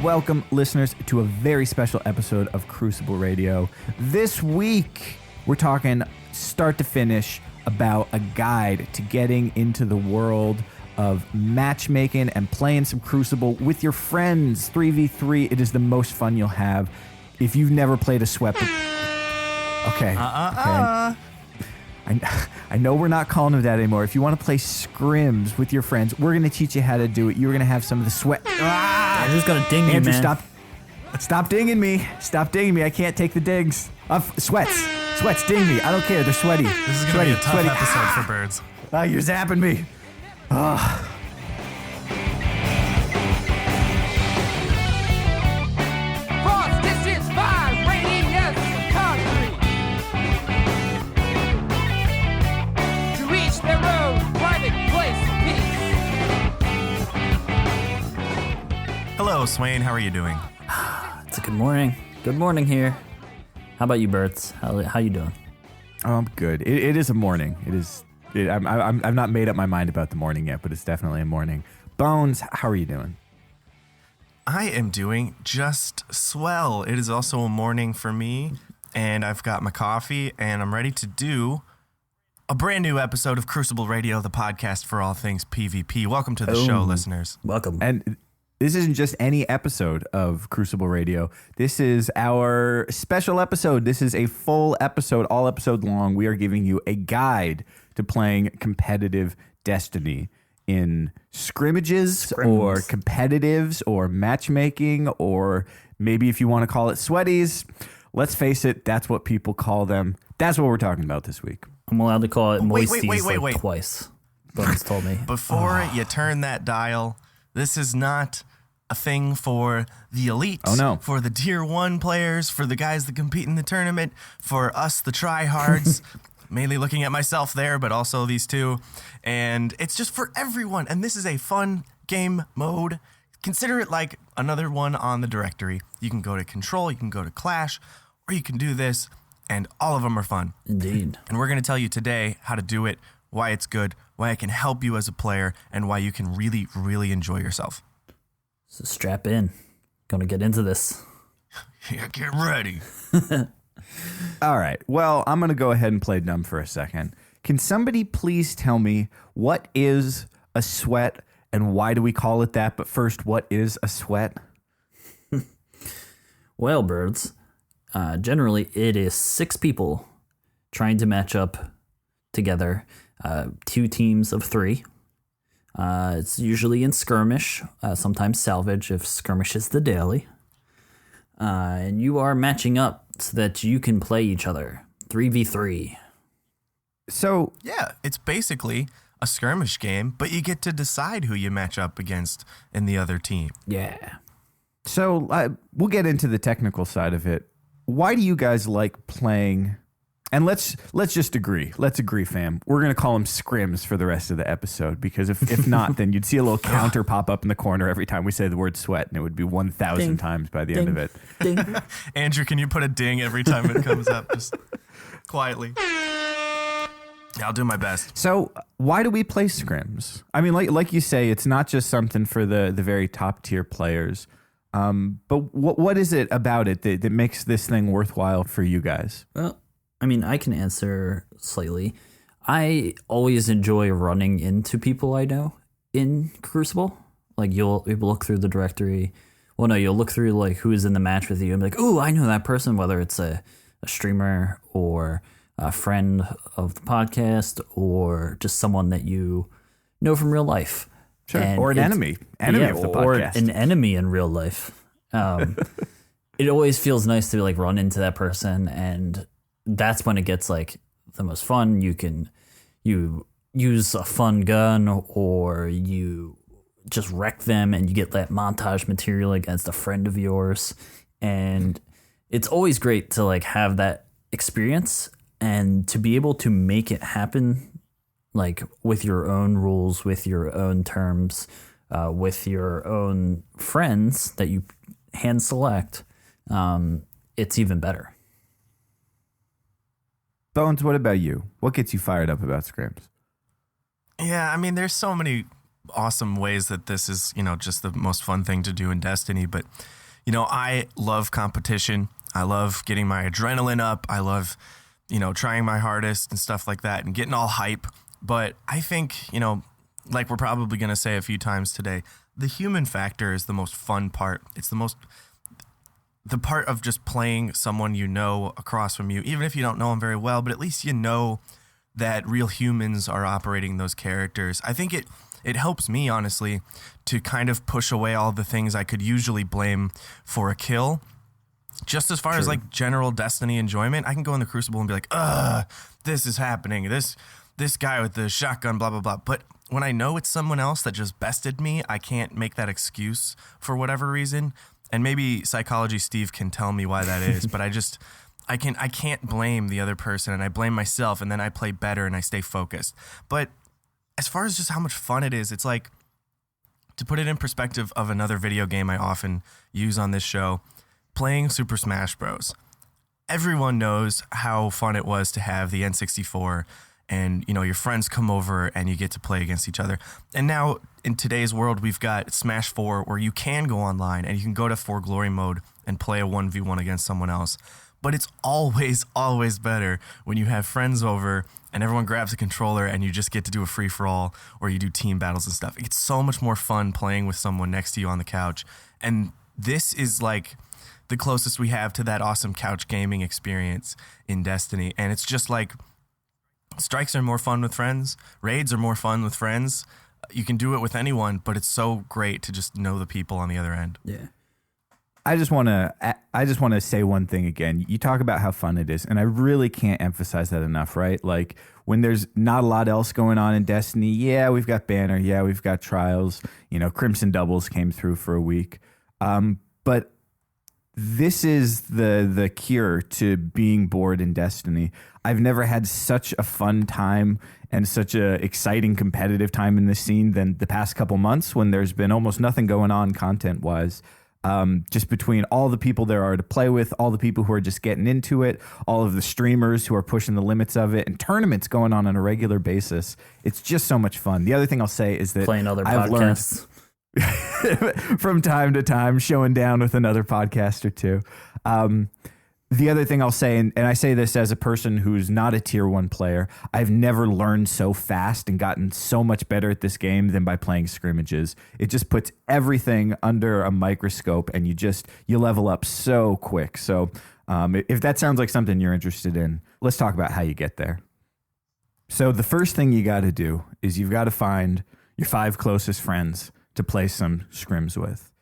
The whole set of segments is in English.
welcome listeners to a very special episode of Crucible Radio. This week, we're talking start to finish about a guide to getting into the world of matchmaking and playing some Crucible with your friends. 3v3, it is the most fun you'll have. If you've never played a sweat... Okay. I know we're not calling it that anymore. If you want to play scrims with your friends, we're going to teach you how to do it. You're going to have some of the sweat. Who's going to ding Andrew, you, man? Stop dinging me. Stop dinging me. I can't take the dings. Sweats, ding me. I don't care. They're sweaty. This is going to be a tough episode for birds. You're zapping me. Hello, Swain. How are you doing? It's a good morning. Good morning here. How about you, Berts? How you doing? Oh, I'm good. It is a morning. I've not made up my mind about the morning yet, but it's definitely a morning. Bones, how are you doing? I am doing just swell. It is also a morning for me, and I've got my coffee, and I'm ready to do a brand new episode of Crucible Radio, the podcast for all things PvP. Welcome to the show, listeners. Welcome. And this isn't just any episode of Crucible Radio. This is our special episode. This is a full episode, all episode long. We are giving you a guide to playing competitive Destiny in scrimmages or competitives or matchmaking, or maybe if you want to call it sweaties. Let's face it, that's what people call them. That's what we're talking about this week. I'm allowed to call it moisties wait. twice. Bones told me. Before you turn that dial, this is not a thing for the elite. Oh, no. For the tier 1 players, for the guys that compete in the tournament, for us, the tryhards. Mainly looking at myself there, but also these two. And it's just for everyone. And this is a fun game mode. Consider it like another one on the directory. You can go to Control, you can go to Clash, or you can do this, and all of them are fun. Indeed. And we're going to tell you today how to do it, why it's good, why it can help you as a player, and why you can really, really enjoy yourself. So strap in. Gonna get into this. Yeah, get ready. All right. Well, I'm going to go ahead and play dumb for a second. Can somebody please tell me what is a sweat and why do we call it that? But first, what is a sweat? Well, birds, generally it is 6 people trying to match up together, 2 teams of 3. It's usually in skirmish, sometimes salvage if skirmish is the daily. And you are matching up so that you can play each other 3v3. So, Yeah, it's basically a skirmish game, but you get to decide who you match up against in the other team. Yeah. so we'll get into the technical side of it. Why do you guys like playing? And let's just agree. Let's agree, fam. We're going to call them scrims for the rest of the episode, because if not, then you'd see a little counter pop up in the corner every time we say the word sweat, and it would be 1,000 times by the end of it. Ding. Andrew, can you put a ding every time it comes up? Just quietly. I'll do my best. So why do we play scrims? I mean, like you say, it's not just something for the very top tier players. But what is it about it that makes this thing worthwhile for you guys? Well, I mean, I can answer slightly. I always enjoy running into people I know in Crucible. Like you'll look through the directory. Well, no, you'll look through like who is in the match with you and be like, "Ooh, I know that person," whether it's a streamer or a friend of the podcast or just someone that you know from real life. Sure. And Or an enemy of the podcast. Or an enemy in real life. It always feels nice to like run into that person, and that's when it gets like the most fun. You use a fun gun, or you just wreck them and you get that montage material against a friend of yours. And it's always great to like have that experience and to be able to make it happen, like with your own rules, with your own terms, with your own friends that you hand select. It's even better. Bones, what about you? What gets you fired up about scrims? Yeah, I mean, there's so many awesome ways that this is, just the most fun thing to do in Destiny. But, I love competition. I love getting my adrenaline up. I love, trying my hardest and stuff like that and getting all hype. But I think, like we're probably going to say a few times today, the human factor is the most fun part. It's the part of just playing someone across from you, even if you don't know them very well, but at least that real humans are operating those characters. I think it helps me, honestly, to kind of push away all the things I could usually blame for a kill. Just as far as like general Destiny enjoyment, I can go in the Crucible and be like, this is happening. This guy with the shotgun, blah, blah, blah. But when I know it's someone else that just bested me, I can't make that excuse for whatever reason. And maybe Psychology Steve can tell me why that is, but I can't blame the other person, and I blame myself, and then I play better and I stay focused. But as far as just how much fun it is, it's like, to put it in perspective of another video game I often use on this show, playing Super Smash Bros. Everyone knows how fun it was to have the N64 and, your friends come over and you get to play against each other. And now in today's world, we've got Smash 4 where you can go online and you can go to For Glory mode and play a 1v1 against someone else. But it's always, always better when you have friends over and everyone grabs a controller and you just get to do a free-for-all or you do team battles and stuff. It's so much more fun playing with someone next to you on the couch. And this is like the closest we have to that awesome couch gaming experience in Destiny. And it's just like, strikes are more fun with friends. Raids are more fun with friends. You can do it with anyone, but it's so great to just know the people on the other end. Yeah. I just want to say one thing again. You talk about how fun it is, and I really can't emphasize that enough, right? Like, when there's not a lot else going on in Destiny, yeah, we've got Banner, yeah, we've got Trials, Crimson Doubles came through for a week. But this is the cure to being bored in Destiny. I've never had such a fun time and such a exciting competitive time in this scene than the past couple months, when there's been almost nothing going on content-wise. Just between all the people there are to play with, all the people who are just getting into it, all of the streamers who are pushing the limits of it, and tournaments going on a regular basis. It's just so much fun. The other thing I'll say is that playing other I've podcasts. learned from time to time, showing down with another podcast or two. The other thing I'll say, and I say this as a person who's not a tier 1 player, I've never learned so fast and gotten so much better at this game than by playing scrimmages. It just puts everything under a microscope and you level up so quick. So if that sounds like something you're interested in, let's talk about how you get there. So the first thing you got to do is you've got to find your 5 closest friends to play some scrims with.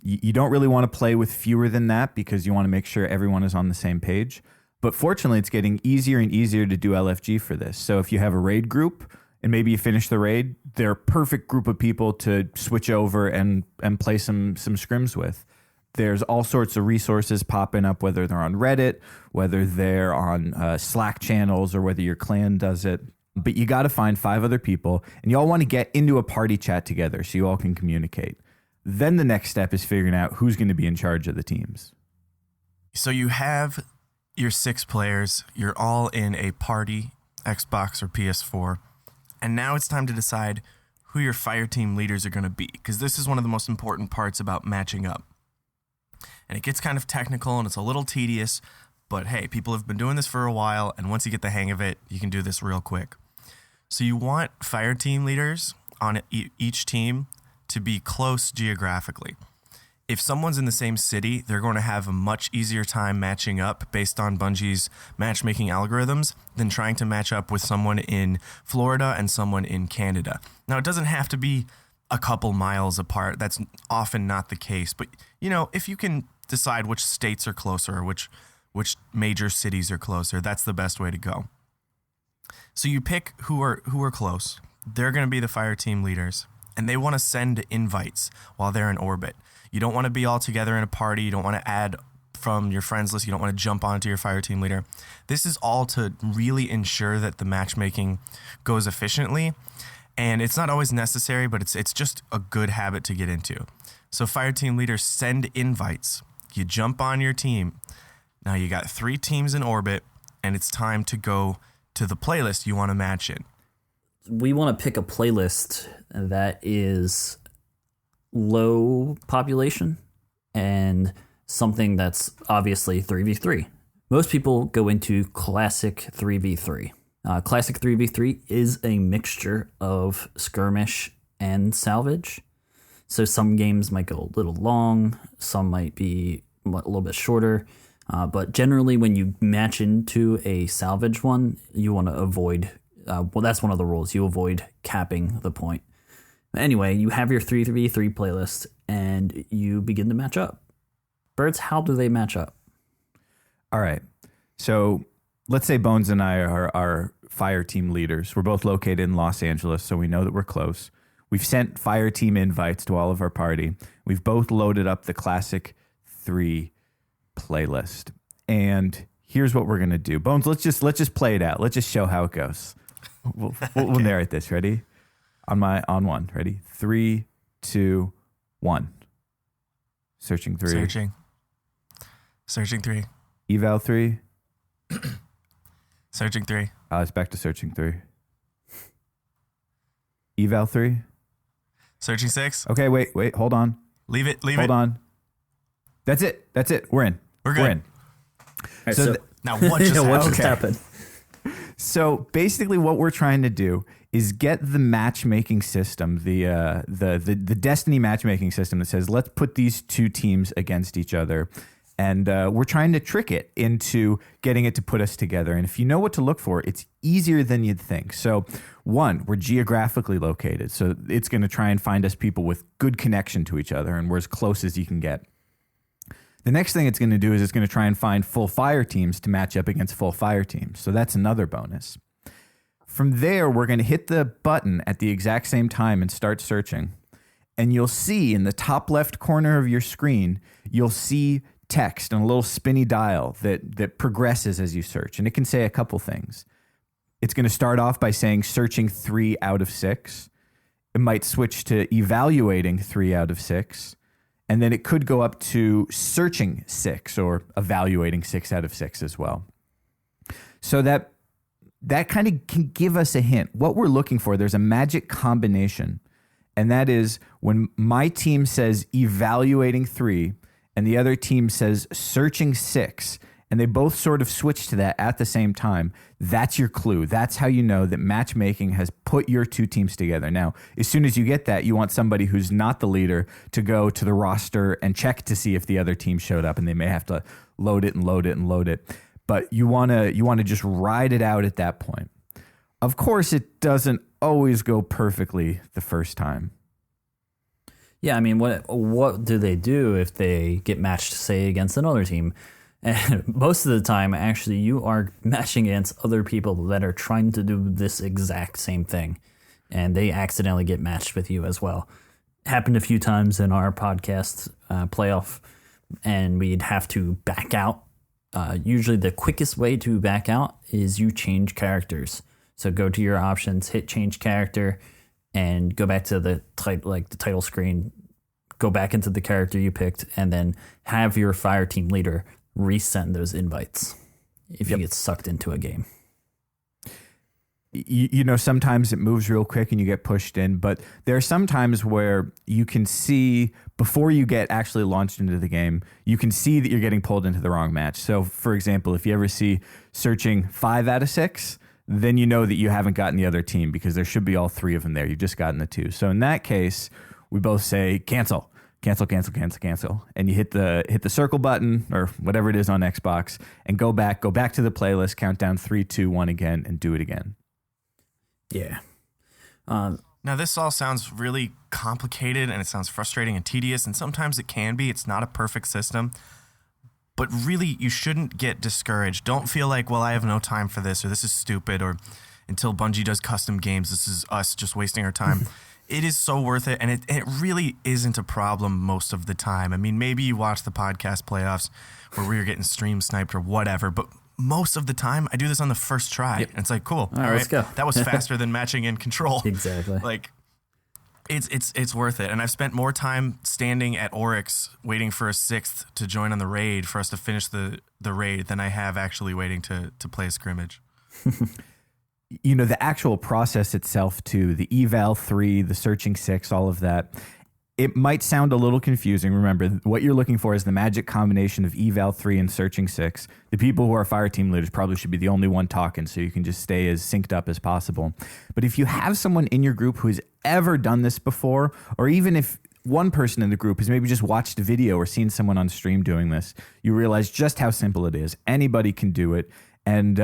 You don't really want to play with fewer than that because you want to make sure everyone is on the same page. But fortunately, it's getting easier and easier to do LFG for this. So if you have a raid group and maybe you finish the raid, they're a perfect group of people to switch over and play some scrims with. There's all sorts of resources popping up, whether they're on Reddit, whether they're on Slack channels, or whether your clan does it. But you got to find 5 other people, and you all want to get into a party chat together so you all can communicate. Then the next step is figuring out who's going to be in charge of the teams. So you have your 6 players. You're all in a party, Xbox or PS4. And now it's time to decide who your fire team leaders are going to be, because this is one of the most important parts about matching up. And it gets kind of technical and it's a little tedious, but hey, people have been doing this for a while, and once you get the hang of it, you can do this real quick. So you want fire team leaders on each team to be close geographically. If someone's in the same city, they're going to have a much easier time matching up based on Bungie's matchmaking algorithms than trying to match up with someone in Florida and someone in Canada. Now, it doesn't have to be a couple miles apart. That's often not the case. But, if you can decide which states are closer or which major cities are closer, that's the best way to go. So you pick who are close. They're going to be the fire team leaders, and they want to send invites while they're in orbit. You don't want to be all together in a party. You don't want to add from your friends list. You don't want to jump onto your fire team leader. This is all to really ensure that the matchmaking goes efficiently. And it's not always necessary, but it's just a good habit to get into. So fire team leaders send invites. You jump on your team. Now you got 3 teams in orbit, and it's time to go to the playlist you want to match in. we want to pick a playlist that is low population and something that's obviously 3v3. Most people go into classic 3v3. Classic 3v3 is a mixture of skirmish and salvage. So some games might go a little long, some might be a little bit shorter. But generally, when you match into a salvage one, you want to avoid, that's one of the rules. You avoid capping the point. Anyway, you have your 3v3 playlist, and you begin to match up. Birds, how do they match up? All right. So let's say Bones and I are our fire team leaders. We're both located in Los Angeles, so we know that we're close. We've sent fire team invites to all of our party. We've both loaded up the Classic 3 playlist. And here's what we're going to do. Bones, let's just play it out. Let's just show how it goes. We'll narrate this. Ready? On one. Ready? 3, 2, 1. Searching 3. Searching 3. Eval 3. Searching 3. It's back to searching 3. Eval 3. Searching 6. Okay, wait, hold on. Leave it. Hold on. That's it. We're in. We're good. We're in. Right, So Now what just happened? happened? So basically what we're trying to do is get the matchmaking system, the Destiny matchmaking system that says, let's put these two teams against each other. And we're trying to trick it into getting it to put us together. And if you know what to look for, it's easier than you'd think. So one, we're geographically located. So it's going to try and find us people with good connection to each other. And we're as close as you can get. The next thing it's going to do is it's going to try and find full fire teams to match up against full fire teams. So that's another bonus. From there, we're going to hit the button at the exact same time and start searching. And you'll see in the top left corner of your screen, you'll see text and a little spinny dial that progresses as you search. And it can say a couple things. It's going to start off by saying searching 3 out of 6. It might switch to evaluating 3 out of 6. And then it could go up to searching 6 or evaluating 6 out of 6 as well. So that kind of can give us a hint. What we're looking for, there's a magic combination. And that is when my team says evaluating 3 and the other team says searching 6, and they both sort of switch to that at the same time, that's your clue. That's how you know that matchmaking has put your two teams together. Now, as soon as you get that, you want somebody who's not the leader to go to the roster and check to see if the other team showed up, and they may have to load it. But you want to just ride it out at that point. Of course, it doesn't always go perfectly the first time. Yeah, I mean, what do they do if they get matched, say, against another team? And most of the time, actually, you are matching against other people that are trying to do this exact same thing, and they accidentally get matched with you as well. Happened a few times in our podcast playoff, and we'd have to back out. Usually the quickest way to back out is you change characters. So go to your options, hit change character, and go back to the title screen, go back into the character you picked, and then have your fire team leader resend those invites if you get sucked into a game. You know, sometimes it moves real quick and you get pushed in, but there are some times where you can see before you get actually launched into the game, you can see that you're getting pulled into the wrong match. So, for example, if you ever see searching 5 out of 6, then you know that you haven't gotten the other team because there should be all 3 of them there. You've just gotten the 2. So in that case, we both say cancel. And you hit the circle button or whatever it is on Xbox and go back to the playlist, count down 3, 2, 1 again, and do it again. Yeah. Now, this all sounds really complicated and it sounds frustrating and tedious, and sometimes it can be. It's not a perfect system. But really, you shouldn't get discouraged. Don't feel like, well, I have no time for this, or this is stupid, or until Bungie does custom games, this is us just wasting our time. It is so worth it, and it really isn't a problem most of the time. I mean, maybe you watch the podcast playoffs where we were getting stream sniped or whatever, but most of the time, I do this on the first try. Yep. And it's like, cool. All right, let's go. That was faster than matching in control. Exactly. Like, it's worth it. And I've spent more time standing at Oryx waiting for a 6th to join on the raid for us to finish the raid than I have actually waiting to play a scrimmage. the actual process itself too, the eval 3, the searching 6, all of that, it might sound a little confusing. Remember, what you're looking for is the magic combination of eval 3 and searching 6. The people who are fire team leaders probably should be the only one talking, so you can just stay as synced up as possible. But if you have someone in your group who's ever done this before, or even if one person in the group has maybe just watched a video or seen someone on stream doing this, you realize just how simple it is. Anybody can do it. And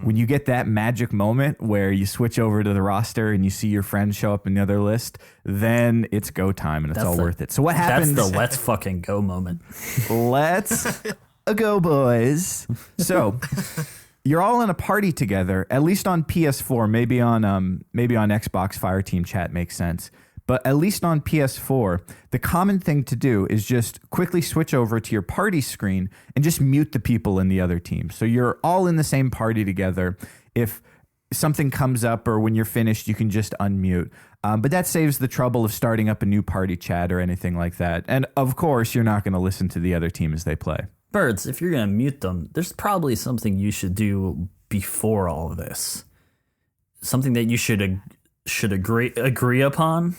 when you get that magic moment where you switch over to the roster and you see your friends show up in the other list, then it's go time and it's all worth it. So what happens? That's the let's fucking go moment. Let's go, boys. So you're all in a party together, at least on PS4, maybe on Xbox Fireteam Chat makes sense. But at least on PS4, the common thing to do is just quickly switch over to your party screen and just mute the people in the other team. So you're all in the same party together. If something comes up or when you're finished, you can just unmute. But that saves the trouble of starting up a new party chat or anything like that. And of course, you're not going to listen to the other team as they play. Birds, if you're going to mute them, there's probably something you should do before all of this. Something that you should agree upon.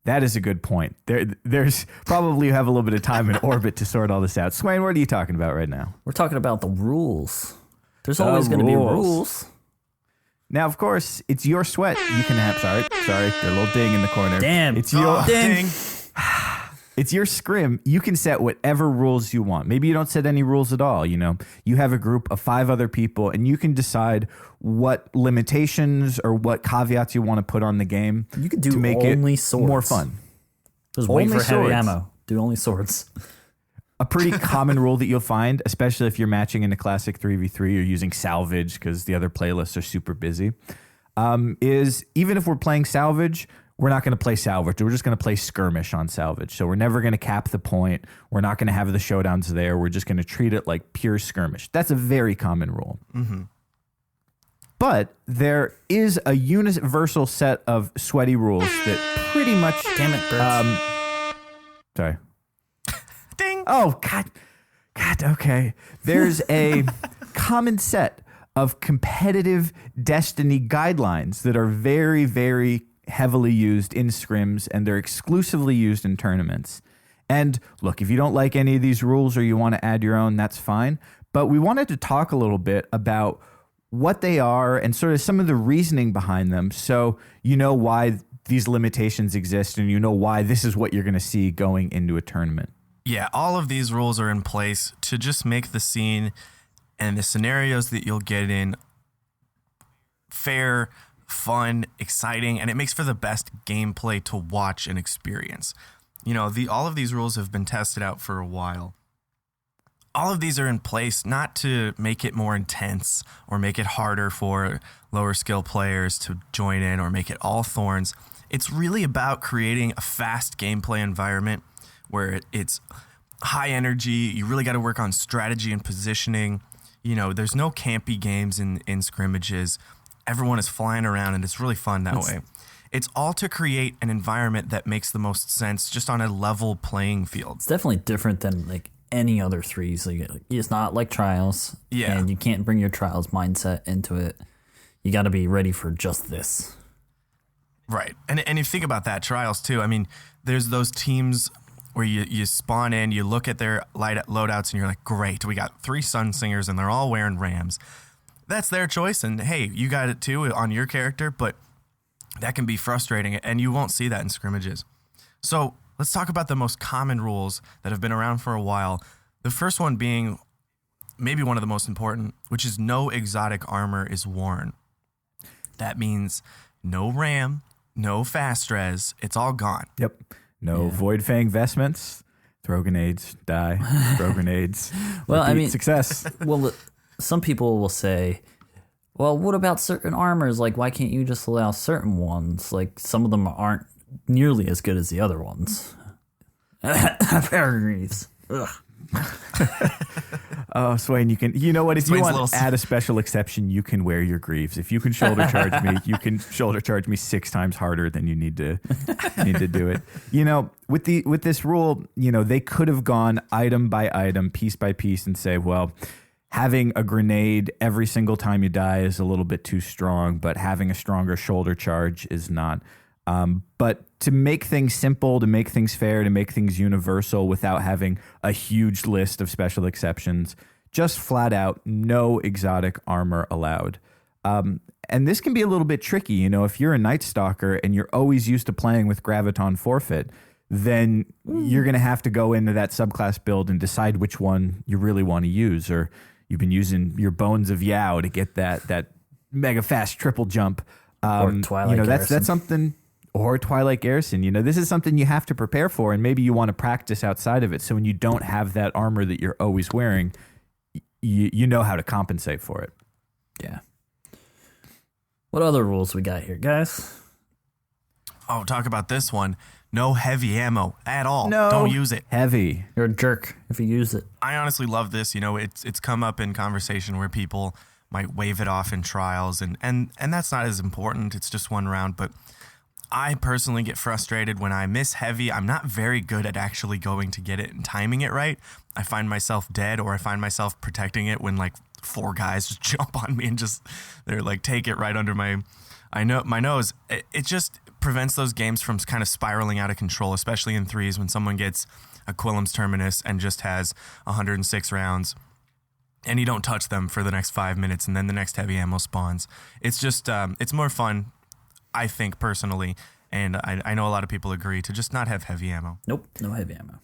That is a good point. There's probably you have a little bit of time in orbit to sort all this out. Swain, what are you talking about right now? We're talking about the rules. There's always going to be rules. Now, of course, it's your sweat. You can have. Sorry, a little ding in the corner. Damn, it's your ding. It's your scrim. You can set whatever rules you want. Maybe you don't set any rules at all. You have a group of 5 other people, and you can decide what limitations or what caveats you want to put on the game. You could do to make only it swords. More fun. Just wait only for heavy swords. ammo. Do only swords. A pretty common rule that you'll find, especially if you're matching in a classic 3v3 or using salvage because the other playlists are super busy, is even if we're playing salvage, we're not going to play salvage. We're just going to play skirmish on salvage. So we're never going to cap the point. We're not going to have the showdowns there. We're just going to treat it like pure skirmish. That's a very common rule. Mm-hmm. But there is a universal set of sweaty rules that pretty much... Damn it, Birds. Sorry. Ding. Oh, God, okay. There's a common set of competitive Destiny guidelines that are very, very heavily used in scrims, and they're exclusively used in tournaments. And look, if you don't like any of these rules or you want to add your own, that's fine. But we wanted to talk a little bit about what they are and sort of some of the reasoning behind them, so you know why these limitations exist and you know why this is what you're going to see going into a tournament. Yeah, all of these rules are in place to just make the scene and the scenarios that you'll get in fair, fun, exciting, and it makes for the best gameplay to watch and experience. All of these rules have been tested out for a while. All of these are in place not to make it more intense or make it harder for lower skill players to join in or make it all thorns. It's really about creating a fast gameplay environment where it's high energy. You really got to work on strategy and positioning. There's no campy games in scrimmages. Everyone is flying around, and it's really fun that way. It's all to create an environment that makes the most sense just on a level playing field. It's definitely different than like any other threes. It's not like Trials. Yeah. And you can't bring your Trials mindset into it. You got to be ready for just this. Right. And if you think about that, Trials too, I mean, there's those teams where you spawn in, you look at their loadouts, and you're like, great, we got 3 Sun Singers, and they're all wearing Rams. That's their choice, and hey, you got it too on your character, but that can be frustrating, and you won't see that in scrimmages. So let's talk about the most common rules that have been around for a while. The first one being maybe one of the most important, which is no exotic armor is worn. That means no Ram, no fast res, it's all gone. Yep. No Void Fang vestments. Throw grenades, die. Throw grenades. Well, repeat, I mean, success. Well, some people will say, well, what about certain armors? Like, why can't you just allow certain ones? Like, some of them aren't nearly as good as the other ones. Paragraphs. Ugh. Oh, Swain, you know what? If you Swain's want to add a special exception, you can wear your greaves. If you can shoulder charge me, you can shoulder charge me 6 times harder than you need to do it. With this rule, they could have gone item by item, piece by piece, and say, well, having a grenade every single time you die is a little bit too strong, but having a stronger shoulder charge is not. But to make things simple, to make things fair, to make things universal without having a huge list of special exceptions, just flat out no exotic armor allowed. And this can be a little bit tricky. You know, if you're a Night Stalker and you're always used to playing with Graviton Forfeit, then you're going to have to go into that subclass build and decide which one you really want to use. Or you've been using your Bones of Yao to get that mega fast triple jump. Or Twilight you know, Garrison. that's something. Or Twilight Garrison. You know, this is something you have to prepare for, and maybe you want to practice outside of it. So when you don't have that armor that you're always wearing, you know how to compensate for it. Yeah. What other rules we got here, guys? Oh, talk about this one. No heavy ammo at all. No. Don't use it. Heavy. You're a jerk if you use it. I honestly love this. You know, it's come up in conversation where people might wave it off in trials, and that's not as important. It's just one round. But I personally get frustrated when I miss heavy. I'm not very good at actually going to get it and timing it right. I find myself dead, or I find myself protecting it when like 4 guys just jump on me and they're like, take it right under my nose. It just prevents those games from kind of spiraling out of control, especially in threes when someone gets a Quillam's Terminus and just has 106 rounds and you don't touch them for the next 5 minutes and then the next heavy ammo spawns. It's just, it's more fun, I think, personally, and I know a lot of people agree, to just not have heavy ammo. Nope, no heavy ammo.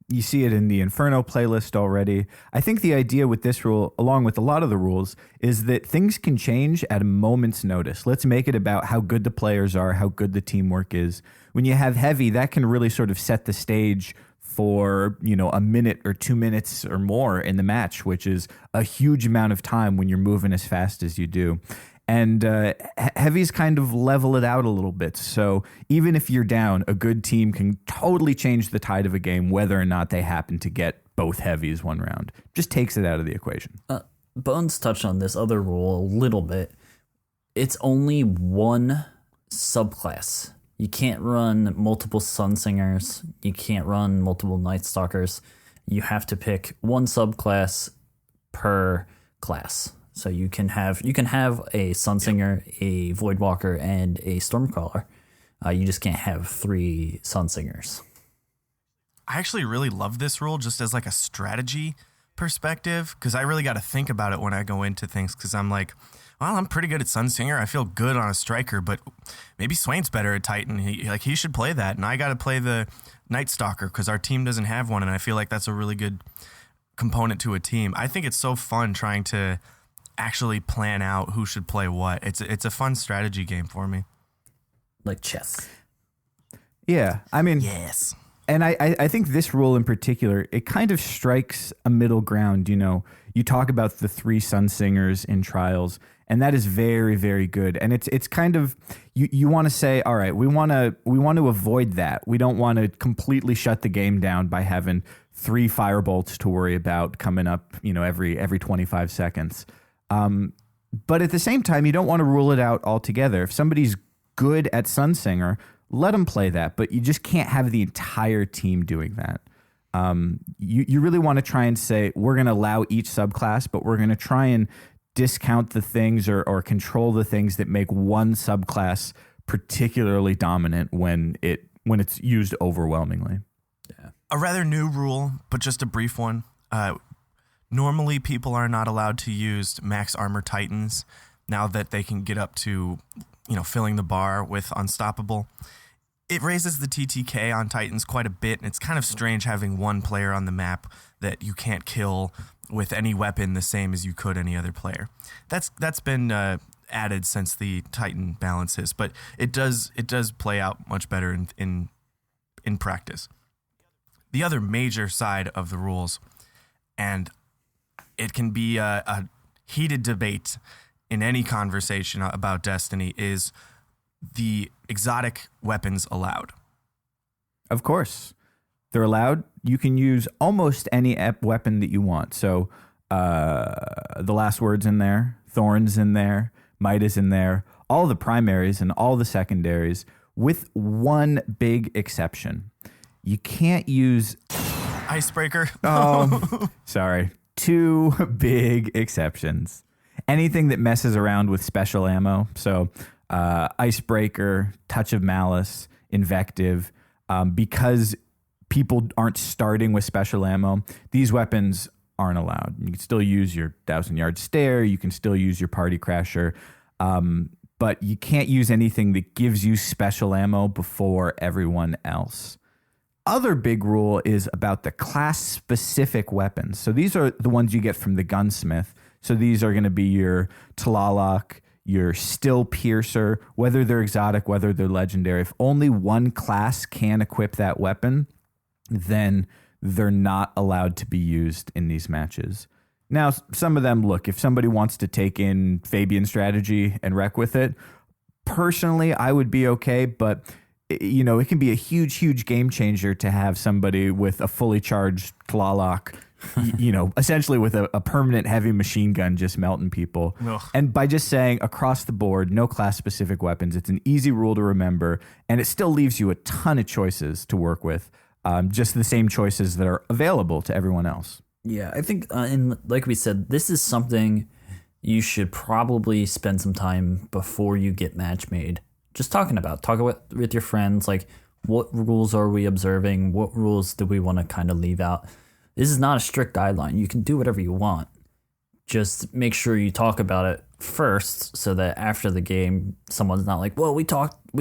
You see it in the Inferno playlist already. I think the idea with this rule, along with a lot of the rules, is that things can change at a moment's notice. Let's make it about how good the players are, how good the teamwork is. When you have heavy, that can really sort of set the stage for, you know, a minute or 2 minutes or more in the match, which is a huge amount of time when you're moving as fast as you do. And heavies kind of level it out a little bit. So even if you're down, a good team can totally change the tide of a game, whether or not they happen to get both heavies one round. Just takes it out of the equation. Bones touched on this other rule a little bit. It's only one subclass. You can't run multiple Sunsingers. You can't run multiple Night Stalkers. You have to pick one subclass per class. So you can have a Sunsinger, a Voidwalker, and a Stormcrawler. You just can't have 3 Sunsingers. I actually really love this rule just as like a strategy perspective, because I really got to think about it when I go into things, because I'm like, well, I'm pretty good at Sunsinger. I feel good on a striker, but maybe Swain's better at Titan. He should play that, and I got to play the Night Stalker because our team doesn't have one, and I feel like that's a really good component to a team. I think it's so fun trying to actually plan out who should play what. It's a fun strategy game for me. Like chess. Yeah, I mean, yes. And I think this rule in particular, it kind of strikes a middle ground. You know, you talk about the 3 Sunsingers in trials, and that is very, very good. And it's kind of, you want to say, all right, we want to avoid that. We don't want to completely shut the game down by having 3 firebolts to worry about coming up, you know, every 25 seconds. But at the same time, you don't want to rule it out altogether. If somebody's good at Sunsinger, let them play that, but you just can't have the entire team doing that. You really want to try and say, we're going to allow each subclass, but we're going to try and discount the things or control the things that make one subclass particularly dominant when it's used overwhelmingly. Yeah. A rather new rule, but just a brief one. Normally, people are not allowed to use max armor Titans now that they can get up to, you know, filling the bar with Unstoppable. It raises the TTK on Titans quite a bit, and it's kind of strange having one player on the map that you can't kill with any weapon the same as you could any other player. That's been added since the Titan balances, but it does play out much better in practice. The other major side of the rules, and it can be a heated debate in any conversation about Destiny, is the exotic weapons allowed. Of course. They're allowed. You can use almost any weapon that you want. So the Last Word's in there, Thorn's in there, Might is in there, all the primaries and all the secondaries, with one big exception. You can't use... Icebreaker. Sorry. two big exceptions. Anything that messes around with special ammo, so icebreaker, touch of malice, invective, because people aren't starting with special ammo, these weapons aren't allowed. You can still use your 1,000-yard stare, you can still use your party crasher, but you can't use anything that gives you special ammo before everyone else. Other big rule is about the class-specific weapons. So these are the ones you get from the gunsmith. So these are going to be your Tlalok, your Still Piercer, whether they're exotic, whether they're legendary. If only one class can equip that weapon, then they're not allowed to be used in these matches. Now, some of them, look, if somebody wants to take in Fabian strategy and wreck with it, personally, I would be okay, but you know, it can be a huge, huge game changer to have somebody with a fully charged Tlalok, you know, essentially with a permanent heavy machine gun just melting people. Ugh. And by just saying across the board, no class-specific weapons, it's an easy rule to remember, and it still leaves you a ton of choices to work with, just the same choices that are available to everyone else. Yeah, I think, like we said, this is something you should probably spend some time before you get match made. Just talk with your friends, like, what rules are we observing? What rules do we want to kind of leave out? This is not a strict guideline. You can do whatever you want. Just make sure you talk about it first so that after the game, someone's not like, well, we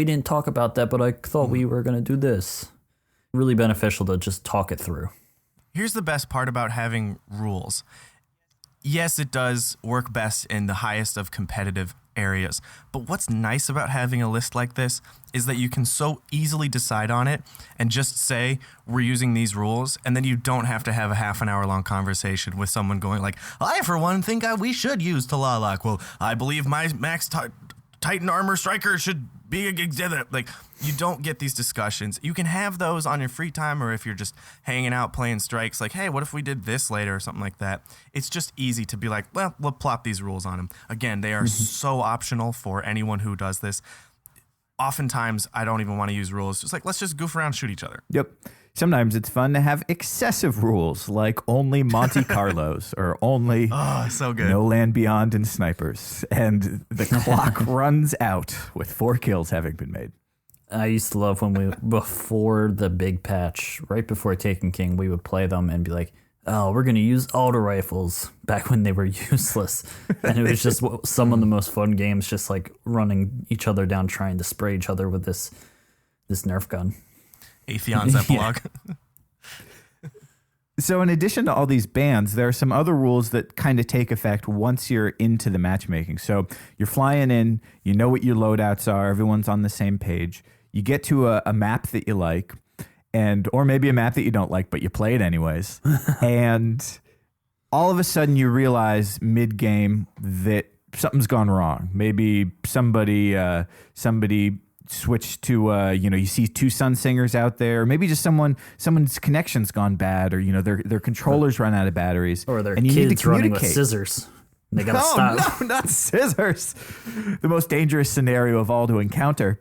didn't talk about that, but I thought we were going to do this. Really beneficial to just talk it through. Here's the best part about having rules. Yes, it does work best in the highest of competitive areas. But what's nice about having a list like this is that you can so easily decide on it and just say, we're using these rules, and then you don't have to have a half an hour long conversation with someone going like, I, for one, think we should use Tlalok. Well, I believe my max Titan armor striker should be like, you don't get these discussions. You can have those on your free time, or if you're just hanging out playing strikes, like, hey, what if we did this later or something like that? It's just easy to be like, well, we'll plop these rules on them. Again, they are so optional for anyone who does this. Oftentimes, I don't even want to use rules. Just like, let's just goof around, shoot each other. Yep. Sometimes it's fun to have excessive rules, like only Monte Carlos or only so good. No Land Beyond and snipers. And the clock runs out with 4 kills having been made. I used to love when before the big patch, right before Taken King, we would play them and be like, oh, we're going to use auto rifles back when they were useless. And it was just some of the most fun games, just like running each other down, trying to spray each other with this Nerf gun. Atheon's epilogue. So in addition to all these bans, there are some other rules that kind of take effect once you're into the matchmaking. So you're flying in, you know what your loadouts are, everyone's on the same page. You get to a map that you like, or maybe a map that you don't like, but you play it anyways. And all of a sudden you realize mid-game that something's gone wrong. Maybe somebody switch to you see 2 Sun Singers out there, or maybe just someone's connection's gone bad, or their controllers run out of batteries, or their and you need to kids running communicate. with scissors. They gotta stop. No, not scissors. The most dangerous scenario of all to encounter.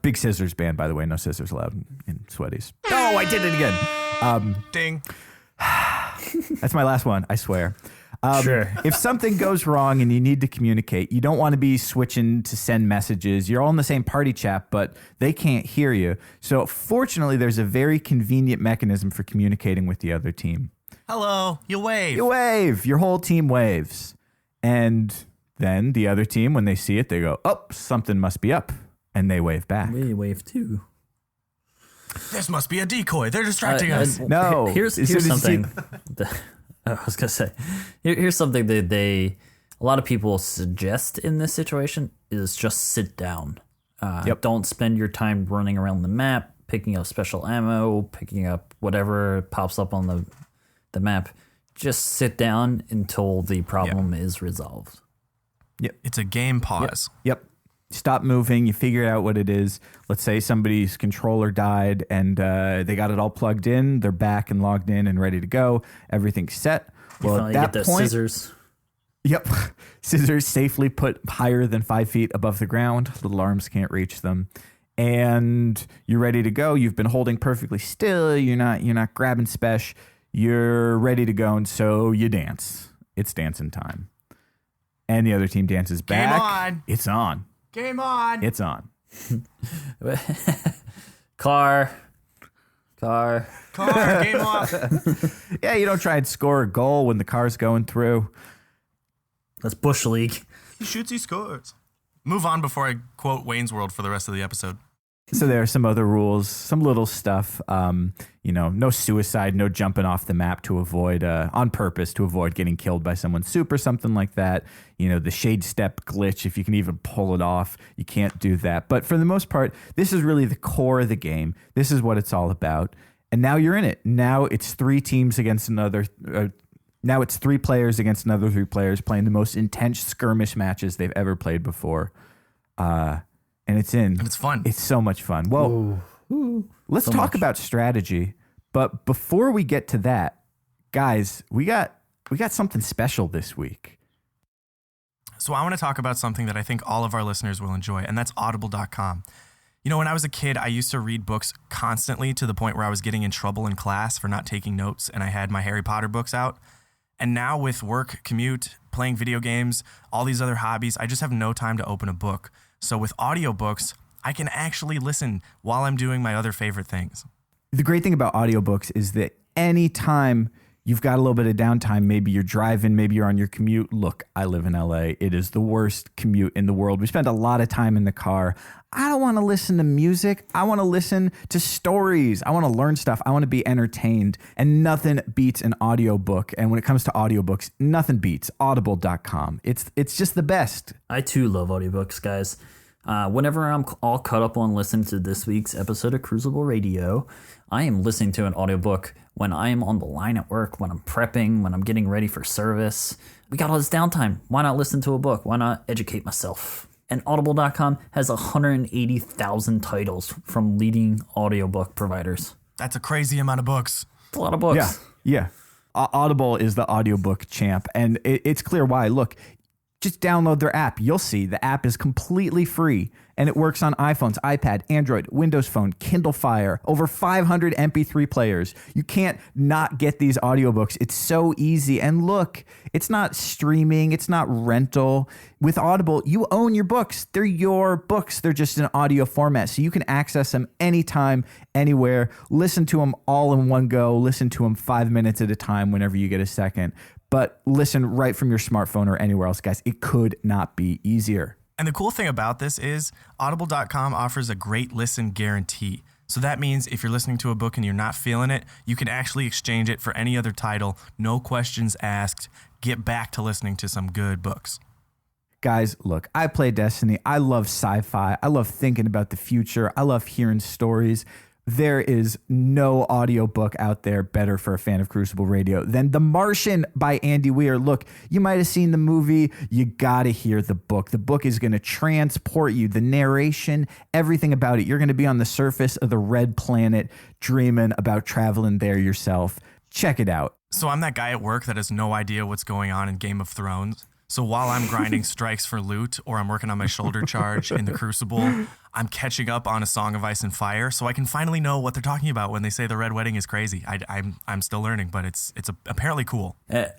Big scissors ban, by the way. No scissors allowed in sweaties. Oh, I did it again. Ding. That's my last one, I swear. Sure. If something goes wrong and you need to communicate, you don't want to be switching to send messages. You're all in the same party chat, but they can't hear you. So fortunately, there's a very convenient mechanism for communicating with the other team. Hello, you wave. You wave. Your whole team waves. And then the other team, when they see it, they go, oh, something must be up. And they wave back. We wave too. This must be a decoy. They're distracting us. No. Here's something. I was gonna say, here's something that a lot of people suggest in this situation is just sit down. Don't spend your time running around the map, picking up special ammo, picking up whatever pops up on the map. Just sit down until the problem is resolved. Yep. It's a game pause. Yep. Stop moving. You figure out what it is. Let's say somebody's controller died and they got it all plugged in. They're back and logged in and ready to go. Everything's set. Well, at that get point, scissors. Yep. Scissors safely put higher than 5 feet above the ground. Little arms can't reach them. And you're ready to go. You've been holding perfectly still. You're not grabbing spesh. You're ready to go, and so you dance. It's dancing time. And the other team dances back. Game on. It's on. Game on. It's on. Car. Game off. Yeah, you don't try and score a goal when the car's going through. That's Bush League. He shoots, he scores. Move on before I quote Wayne's World for the rest of the episode. So there are some other rules, some little stuff. No suicide, no jumping off the map to avoid, on purpose, to avoid getting killed by someone super, something like that. The shade step glitch, if you can even pull it off, you can't do that. But for the most part, this is really the core of the game. This is what it's all about. And now you're in it. Now it's 3 teams against another. Now it's 3 players against another 3 players playing the most intense skirmish matches they've ever played before. And it's fun. It's so much fun. Well, let's talk about strategy. But before we get to that, guys, we got something special this week. So I want to talk about something that I think all of our listeners will enjoy, and that's audible.com. When I was a kid, I used to read books constantly to the point where I was getting in trouble in class for not taking notes, and I had my Harry Potter books out. And now with work, commute, playing video games, all these other hobbies, I just have no time to open a book. So with audiobooks, I can actually listen while I'm doing my other favorite things. The great thing about audiobooks is that anytime you've got a little bit of downtime, maybe you're driving, maybe you're on your commute. Look, I live in LA. It is the worst commute in the world. We spend a lot of time in the car. I don't want to listen to music. I want to listen to stories. I want to learn stuff. I want to be entertained. And nothing beats an audiobook. And when it comes to audiobooks, nothing beats audible.com. It's just the best. I too love audiobooks, guys. Whenever I'm all caught up on listening to this week's episode of Crucible Radio, I am listening to an audiobook when I am on the line at work, when I'm prepping, when I'm getting ready for service. We got all this downtime. Why not listen to a book? Why not educate myself? And audible.com has 180,000 titles from leading audiobook providers. That's a crazy amount of books. It's a lot of books. Yeah. Audible is the audiobook champ, and it's clear why. Look, just download their app. You'll see the app is completely free, and it works on iPhones, iPad, Android, Windows Phone, Kindle Fire, over 500 MP3 players. You can't not get these audiobooks. It's so easy. And look, it's not streaming. It's not rental. With Audible, you own your books. They're your books. They're just in audio format, so you can access them anytime, anywhere. Listen to them all in one go. Listen to them 5 minutes at a time whenever you get a second. But listen right from your smartphone or anywhere else, guys. It could not be easier. And the cool thing about this is audible.com offers a great listen guarantee. So that means if you're listening to a book and you're not feeling it, you can actually exchange it for any other title. No questions asked. Get back to listening to some good books. Guys, look, I play Destiny. I love sci-fi. I love thinking about the future. I love hearing stories. There is no audiobook out there better for a fan of Crucible Radio than The Martian by Andy Weir. Look, you might have seen the movie. You got to hear the book. The book is going to transport you. The narration, everything about it. You're going to be on the surface of the red planet dreaming about traveling there yourself. Check it out. So I'm that guy at work that has no idea what's going on in Game of Thrones. So while I'm grinding strikes for loot or I'm working on my shoulder charge in the Crucible, I'm catching up on A Song of Ice and Fire so I can finally know what they're talking about when they say the Red Wedding is crazy. I'm still learning, but it's apparently cool.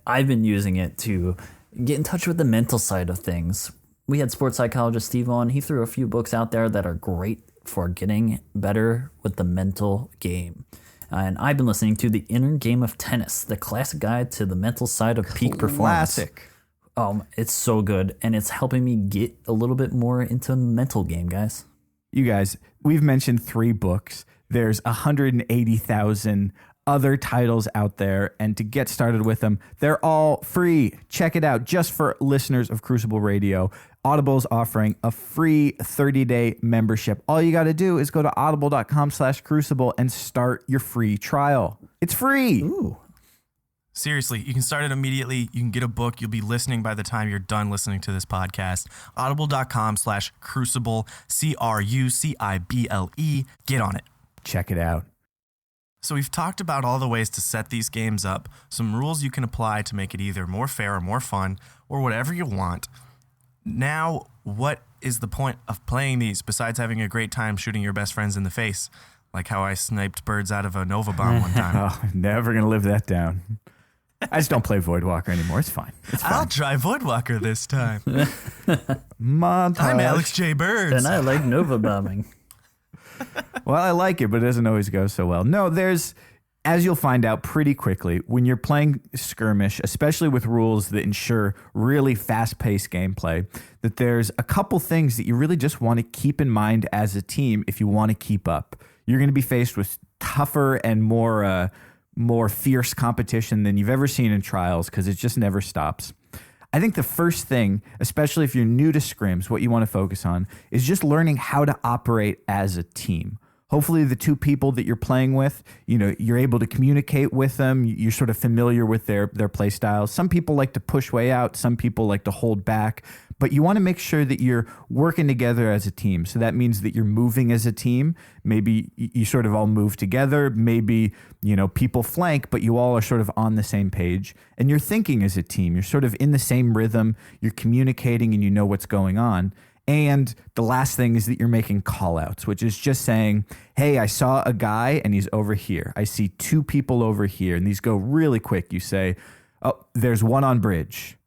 I've been using it to get in touch with the mental side of things. We had sports psychologist Steve on. He threw a few books out there that are great for getting better with the mental game. And I've been listening to The Inner Game of Tennis, the classic guide to the mental side of peak performance. Classic. It's so good, and it's helping me get a little bit more into the mental game, guys. You guys, we've mentioned 3 books. There's 180,000 other titles out there, and to get started with them, they're all free. Check it out. Just for listeners of Crucible Radio, Audible's offering a free 30-day membership. All you got to do is go to audible.com/crucible and start your free trial. It's free. Ooh. Seriously, you can start it immediately. You can get a book. You'll be listening by the time you're done listening to this podcast. Audible.com/crucible, CRUCIBLE. Get on it. Check it out. So we've talked about all the ways to set these games up, some rules you can apply to make it either more fair or more fun, or whatever you want. Now, what is the point of playing these besides having a great time shooting your best friends in the face? like how I sniped birds out of a Nova bomb one time. Oh, never going to live that down. I just don't play Voidwalker anymore. It's fine. It's fine. I'll try Voidwalker this time. Montage. I'm Alex J. Birds. And I like Nova bombing. Well, I like it, but it doesn't always go so well. No, as you'll find out pretty quickly, when you're playing skirmish, especially with rules that ensure really fast-paced gameplay, that there's a couple things that you really just want to keep in mind as a team if you want to keep up. You're going to be faced with tougher and more fierce competition than you've ever seen in Trials because it just never stops. I think the first thing, especially if you're new to scrims, what you want to focus on is just learning how to operate as a team. Hopefully the two people that you're playing with, you're able to communicate with them. You're sort of familiar with their play styles. Some people like to push way out. Some people like to hold back. But you want to make sure that you're working together as a team. So that means that you're moving as a team. Maybe you sort of all move together. Maybe, people flank, but you all are sort of on the same page. And you're thinking as a team. You're sort of in the same rhythm. You're communicating and you know what's going on. And the last thing is that you're making call outs, which is just saying, hey, I saw a guy and he's over here. I see two people over here. And these go really quick. You say, oh, there's one on bridge.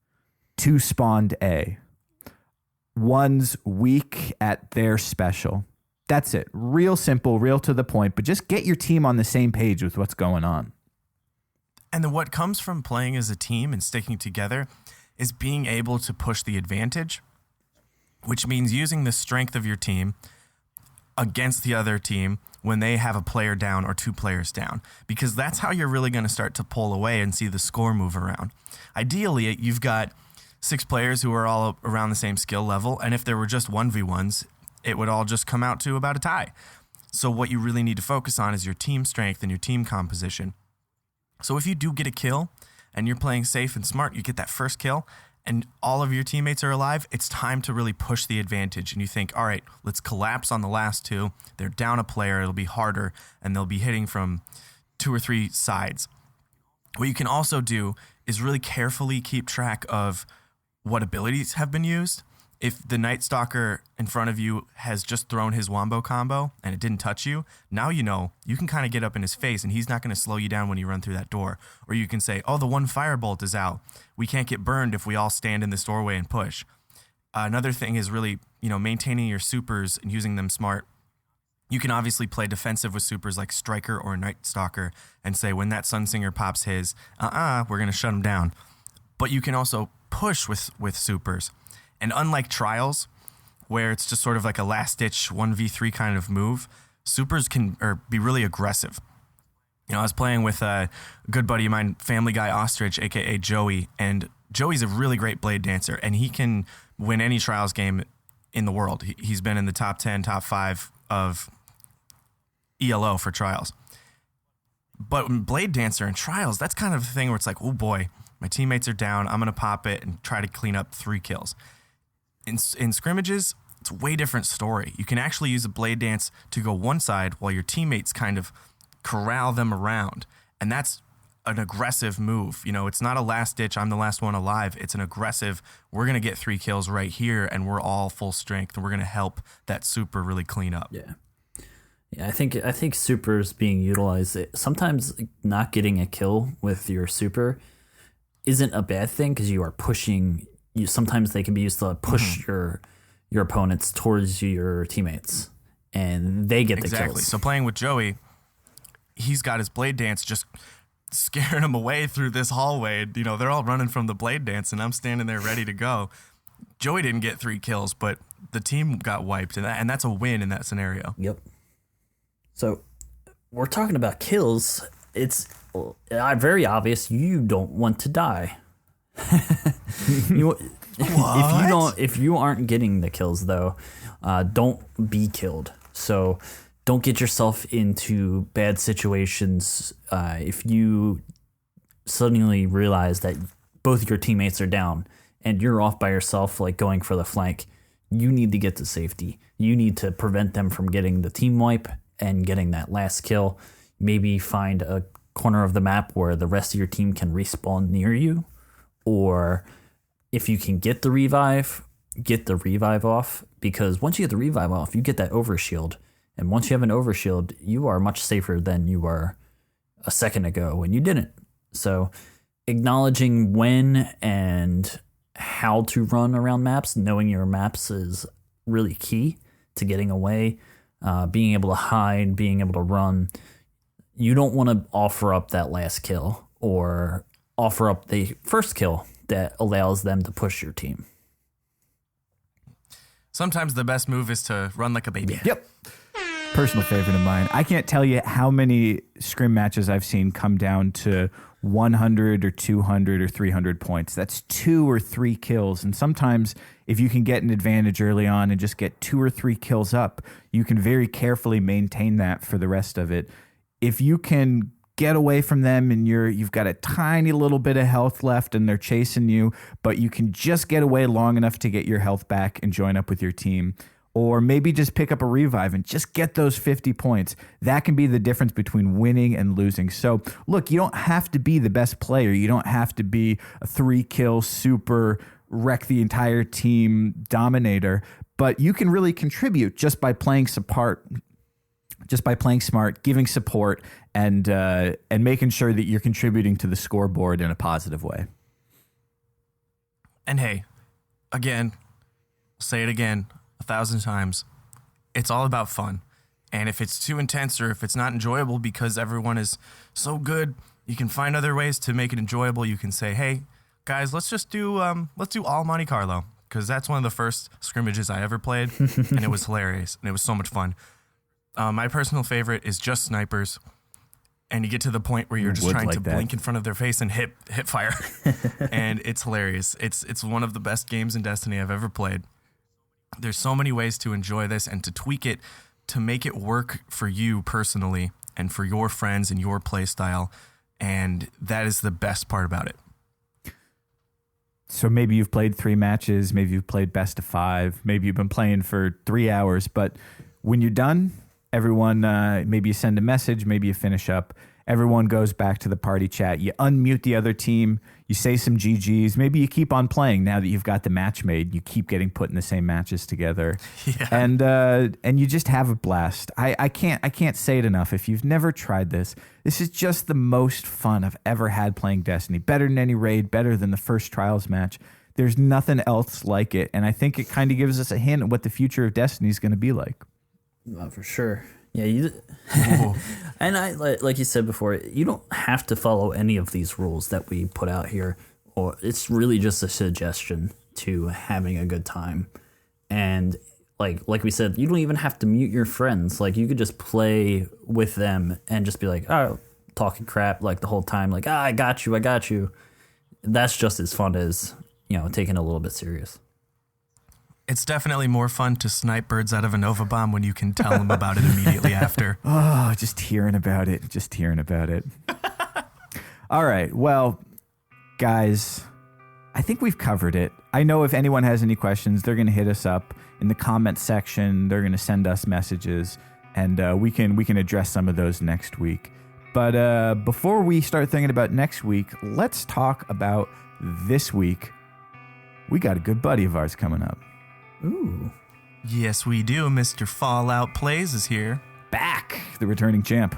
Two spawned A. One's weak at their special. That's it. Real simple, real to the point, but just get your team on the same page with what's going on. And then what comes from playing as a team and sticking together is being able to push the advantage, which means using the strength of your team against the other team when they have a player down or two players down, because that's how you're really going to start to pull away and see the score move around. Ideally, you've got 6 players who are all around the same skill level, and if there were just 1v1s, it would all just come out to about a tie. So what you really need to focus on is your team strength and your team composition. So if you do get a kill and you're playing safe and smart, you get that first kill, and all of your teammates are alive, it's time to really push the advantage. And you think, all right, let's collapse on the last two. They're down a player. It'll be harder, and they'll be hitting from 2 or 3 sides. What you can also do is really carefully keep track of what abilities have been used. If the Night Stalker in front of you has just thrown his wombo combo and it didn't touch you, now you can kind of get up in his face and he's not going to slow you down when you run through that door. Or you can say, oh, the one firebolt is out. We can't get burned if we all stand in this doorway and push. Another thing is really, maintaining your supers and using them smart. You can obviously play defensive with supers like Striker or Night Stalker and say when that Sunsinger pops his, we're going to shut him down. But you can also push with supers. And unlike Trials, where it's just sort of like a last-ditch 1v3 kind of move, supers can be really aggressive. I was playing with a good buddy of mine, Family Guy Ostrich, a.k.a. Joey, and Joey's a really great blade dancer, and he can win any Trials game in the world. He's been in the top 10, top 5 of ELO for Trials. But in Blade Dancer and Trials, that's kind of the thing where it's like, oh boy, my teammates are down, I'm going to pop it and try to clean up 3 kills. In scrimmages, it's a way different story. You can actually use a blade dance to go one side while your teammates kind of corral them around. And that's an aggressive move. It's not a last ditch, I'm the last one alive. It's an aggressive, we're going to get 3 kills right here and we're all full strength and we're going to help that super really clean up. Yeah. Yeah, I think supers being utilized, sometimes not getting a kill with your super isn't a bad thing because you are pushing. Sometimes they can be used to push your opponents towards your teammates, and they get the kills. So playing with Joey, he's got his blade dance just scaring them away through this hallway. They're all running from the blade dance, and I'm standing there ready to go. Joey didn't get 3 kills, but the team got wiped, and that's a win in that scenario. Yep. So we're talking about kills. It's very obvious you don't want to die. If you aren't getting the kills though, don't be killed. So don't get yourself into bad situations. If you suddenly realize that both your teammates are down and you're off by yourself, like going for the flank, you need to get to safety. You need to prevent them from getting the team wipe and getting that last kill. Maybe find a corner of the map where the rest of your team can respawn near you, or if you can get the revive off, because once you get the revive off, you get that overshield, And once you have an overshield, you are much safer than you were a second ago when you didn't. So acknowledging when and how to run around maps, knowing your maps is really key to getting away, being able to hide, being able to run. You don't want to offer up that last kill or offer up the first kill that allows them to push your team. Sometimes the best move is to run like a baby. Yep. Personal favorite of mine. I can't tell you how many scrim matches I've seen come down to 100 or 200 or 300 points. That's 2 or 3 kills. And sometimes if you can get an advantage early on and just get 2 or 3 kills up, you can very carefully maintain that for the rest of it. If you can get away from them and you've got a tiny little bit of health left and they're chasing you, but you can just get away long enough to get your health back and join up with your team, or maybe just pick up a revive and just get those 50 points. That can be the difference between winning and losing. So look, you don't have to be the best player. You don't have to be a 3-kill super wreck the entire team dominator, but you can really contribute just by playing smart, giving support, and making sure that you're contributing to the scoreboard in a positive way. And hey, again, say it again 1,000 times. It's all about fun. And if it's too intense or if it's not enjoyable because everyone is so good, you can find other ways to make it enjoyable. You can say, hey, guys, let's do all Monte Carlo, because that's one of the first scrimmages I ever played, and it was hilarious, and it was so much fun. My personal favorite is just snipers, and you get to the point where you're just trying to blink in front of their face and hit fire, and it's hilarious. It's one of the best games in Destiny I've ever played. There's so many ways to enjoy this and to tweak it to make it work for you personally and for your friends and your play style, and that is the best part about it. So maybe you've played 3 matches, maybe you've played best of 5, maybe you've been playing for 3 hours, but when you're done, everyone, maybe you send a message, maybe you finish up, everyone goes back to the party chat, you unmute the other team, you say some GGs, maybe you keep on playing now that you've got the match made, you keep getting put in the same matches together, and you just have a blast. I can't say it enough. If you've never tried this is just the most fun I've ever had playing Destiny. Better than any raid, better than the first Trials match. There's nothing else like it, and I think it kind of gives us a hint at what the future of Destiny is going to be like. For sure. Yeah, and I like you said before, you don't have to follow any of these rules that we put out here, or it's really just a suggestion to having a good time. And like we said, you don't even have to mute your friends. Like, you could just play with them and just be like, oh, talking crap like the whole time, like, I got you. That's just as fun as, taking it a little bit serious. It's definitely more fun to snipe birds out of a Nova bomb when you can tell them about it immediately after. Oh, just hearing about it. All right. Well, guys, I think we've covered it. I know if anyone has any questions, they're going to hit us up in the comment section. They're going to send us messages, and we can address some of those next week. But before we start thinking about next week, let's talk about this week. We got a good buddy of ours coming up. Ooh. Yes, we do. Mr. Fallout Plays is here. Back, the returning champ.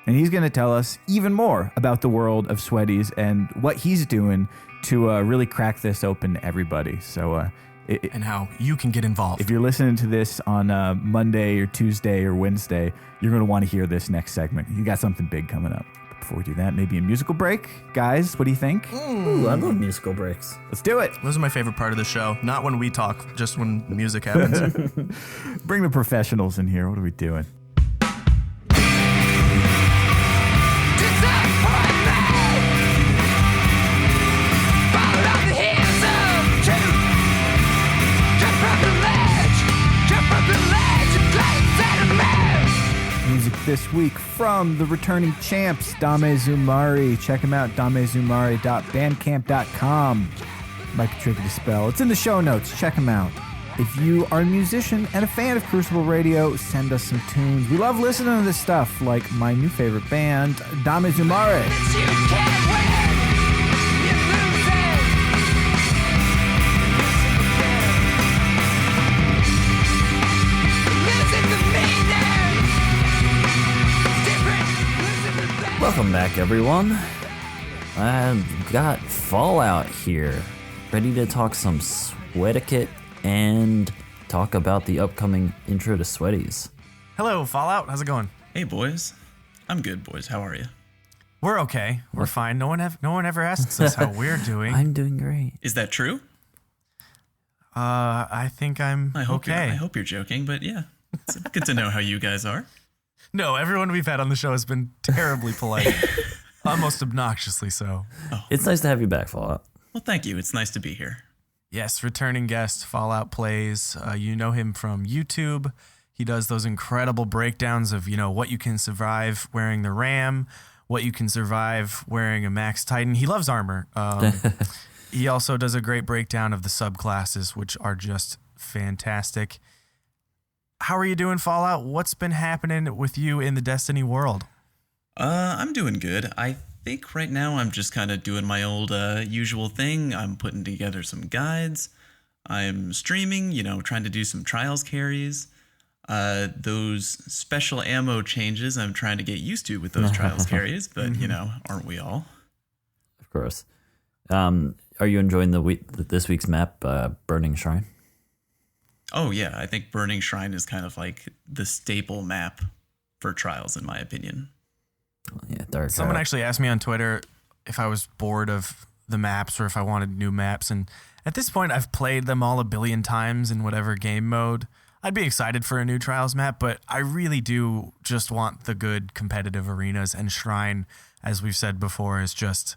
And he's going to tell us even more about the world of Sweaties and what he's doing to really crack this open to everybody. So, and how you can get involved. If you're listening to this on Monday or Tuesday or Wednesday, you're going to want to hear this next segment. You got something big coming up. Before we do that, maybe a musical break. Guys, what do you think? Ooh, I love musical breaks. Let's do it. Those are my favorite part of the show. Not when we talk, just when music happens. Bring the professionals in here. What are we doing? Music this week from the returning champs, Dame Zumari. Check him out, damezumari.bandcamp.com. Might be tricky to spell. It's in the show notes. Check him out. If you are a musician and a fan of Crucible Radio, send us some tunes. We love listening to this stuff, like my new favorite band, Dame Zumari. Listen to me now. Welcome back, everyone. I've got Fallout here, ready to talk some sweaticette and talk about the upcoming Intro to Sweaties. Hello, Fallout. How's it going? Hey, boys. I'm good, boys. How are you? We're okay. We're fine. No one ever asks us how we're doing. I'm doing great. Is that true? I think I'm I hope okay. I hope you're joking, but yeah, it's good to know how you guys are. No, everyone we've had on the show has been terribly polite, almost obnoxiously so. It's nice to have you back, Fallout. Well, thank you. It's nice to be here. Yes, returning guest, Fallout Plays. You know him from YouTube. He does those incredible breakdowns of, what you can survive wearing the RAM, what you can survive wearing a Max Titan. He loves armor. He also does a great breakdown of the subclasses, which are just fantastic. How are you doing, Fallout? What's been happening with you in the Destiny world? I'm doing good. I think right now I'm just kind of doing my old usual thing. I'm putting together some guides. I'm streaming, trying to do some trials carries. Those special ammo changes I'm trying to get used to with those trials carries, but, aren't we all? Of course. Are you enjoying this week's map, Burning Shrine? Oh, yeah. I think Burning Shrine is kind of like the staple map for trials, in my opinion. Yeah, dark. Someone actually asked me on Twitter if I was bored of the maps or if I wanted new maps. And at this point, I've played them all a billion times in whatever game mode. I'd be excited for a new trials map, but I really do just want the good competitive arenas. And Shrine, as we've said before, is just...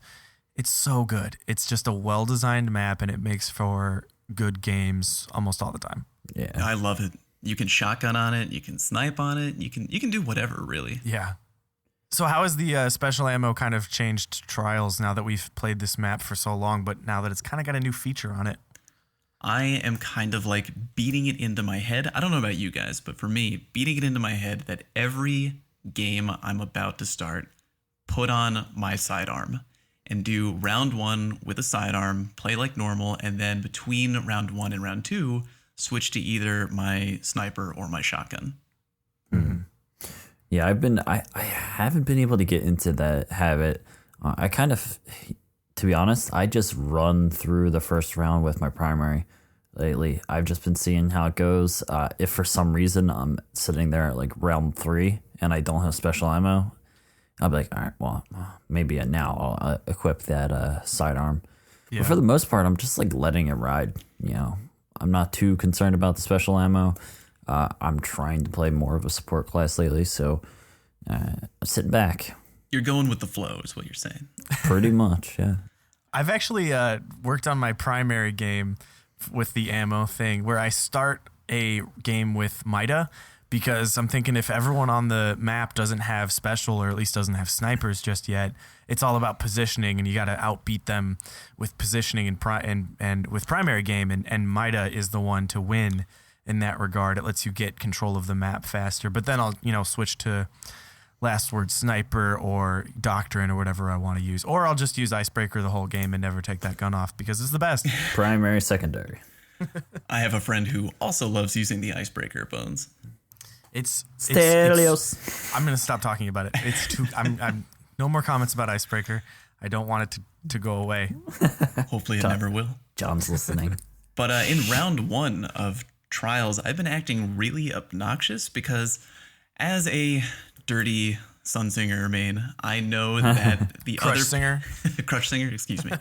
It's so good. It's just a well-designed map, and it makes for good games almost all the time. Yeah, I love it. You can shotgun on it. You can snipe on it. You can do whatever, really. Yeah. So how has the special ammo kind of changed trials now that we've played this map for so long, but now that it's kind of got a new feature on it? I am kind of like beating it into my head. I don't know about you guys, but for me, beating it into my head that every game I'm about to start, put on my sidearm and do round 1 with a sidearm, play like normal, and then between round 1 and round 2, switch to either my sniper or my shotgun. Mm-hmm. Yeah, I haven't been able to get into that habit. I kind of, to be honest, I just run through the first round with my primary lately. I've just been seeing how it goes. If for some reason I'm sitting there at like round 3 and I don't have special ammo, I'll be like, all right, well, maybe now I'll equip that sidearm. Yeah. But for the most part, I'm just like letting it ride. I'm not too concerned about the special ammo. I'm trying to play more of a support class lately, so I'm sitting back. You're going with the flow is what you're saying. Pretty much, yeah. I've actually worked on my primary game with the ammo thing where I start a game with Mida, because I'm thinking if everyone on the map doesn't have special, or at least doesn't have snipers just yet, it's all about positioning, and you got to outbeat them with positioning and with primary game, and Mida is the one to win in that regard. It lets you get control of the map faster. But then I'll switch to last word sniper or doctrine or whatever I want to use, or I'll just use icebreaker the whole game and never take that gun off because it's the best. Primary, secondary. I have a friend who also loves using the icebreaker, Bones. It's I'm gonna stop talking about it. It's too. I'm no more comments about icebreaker. I don't want it to go away. Hopefully it never will. John's listening. But in round 1 of trials, I've been acting really obnoxious because as a dirty Sunsinger main, I know that the Crush other Singer, Crush Singer, excuse me,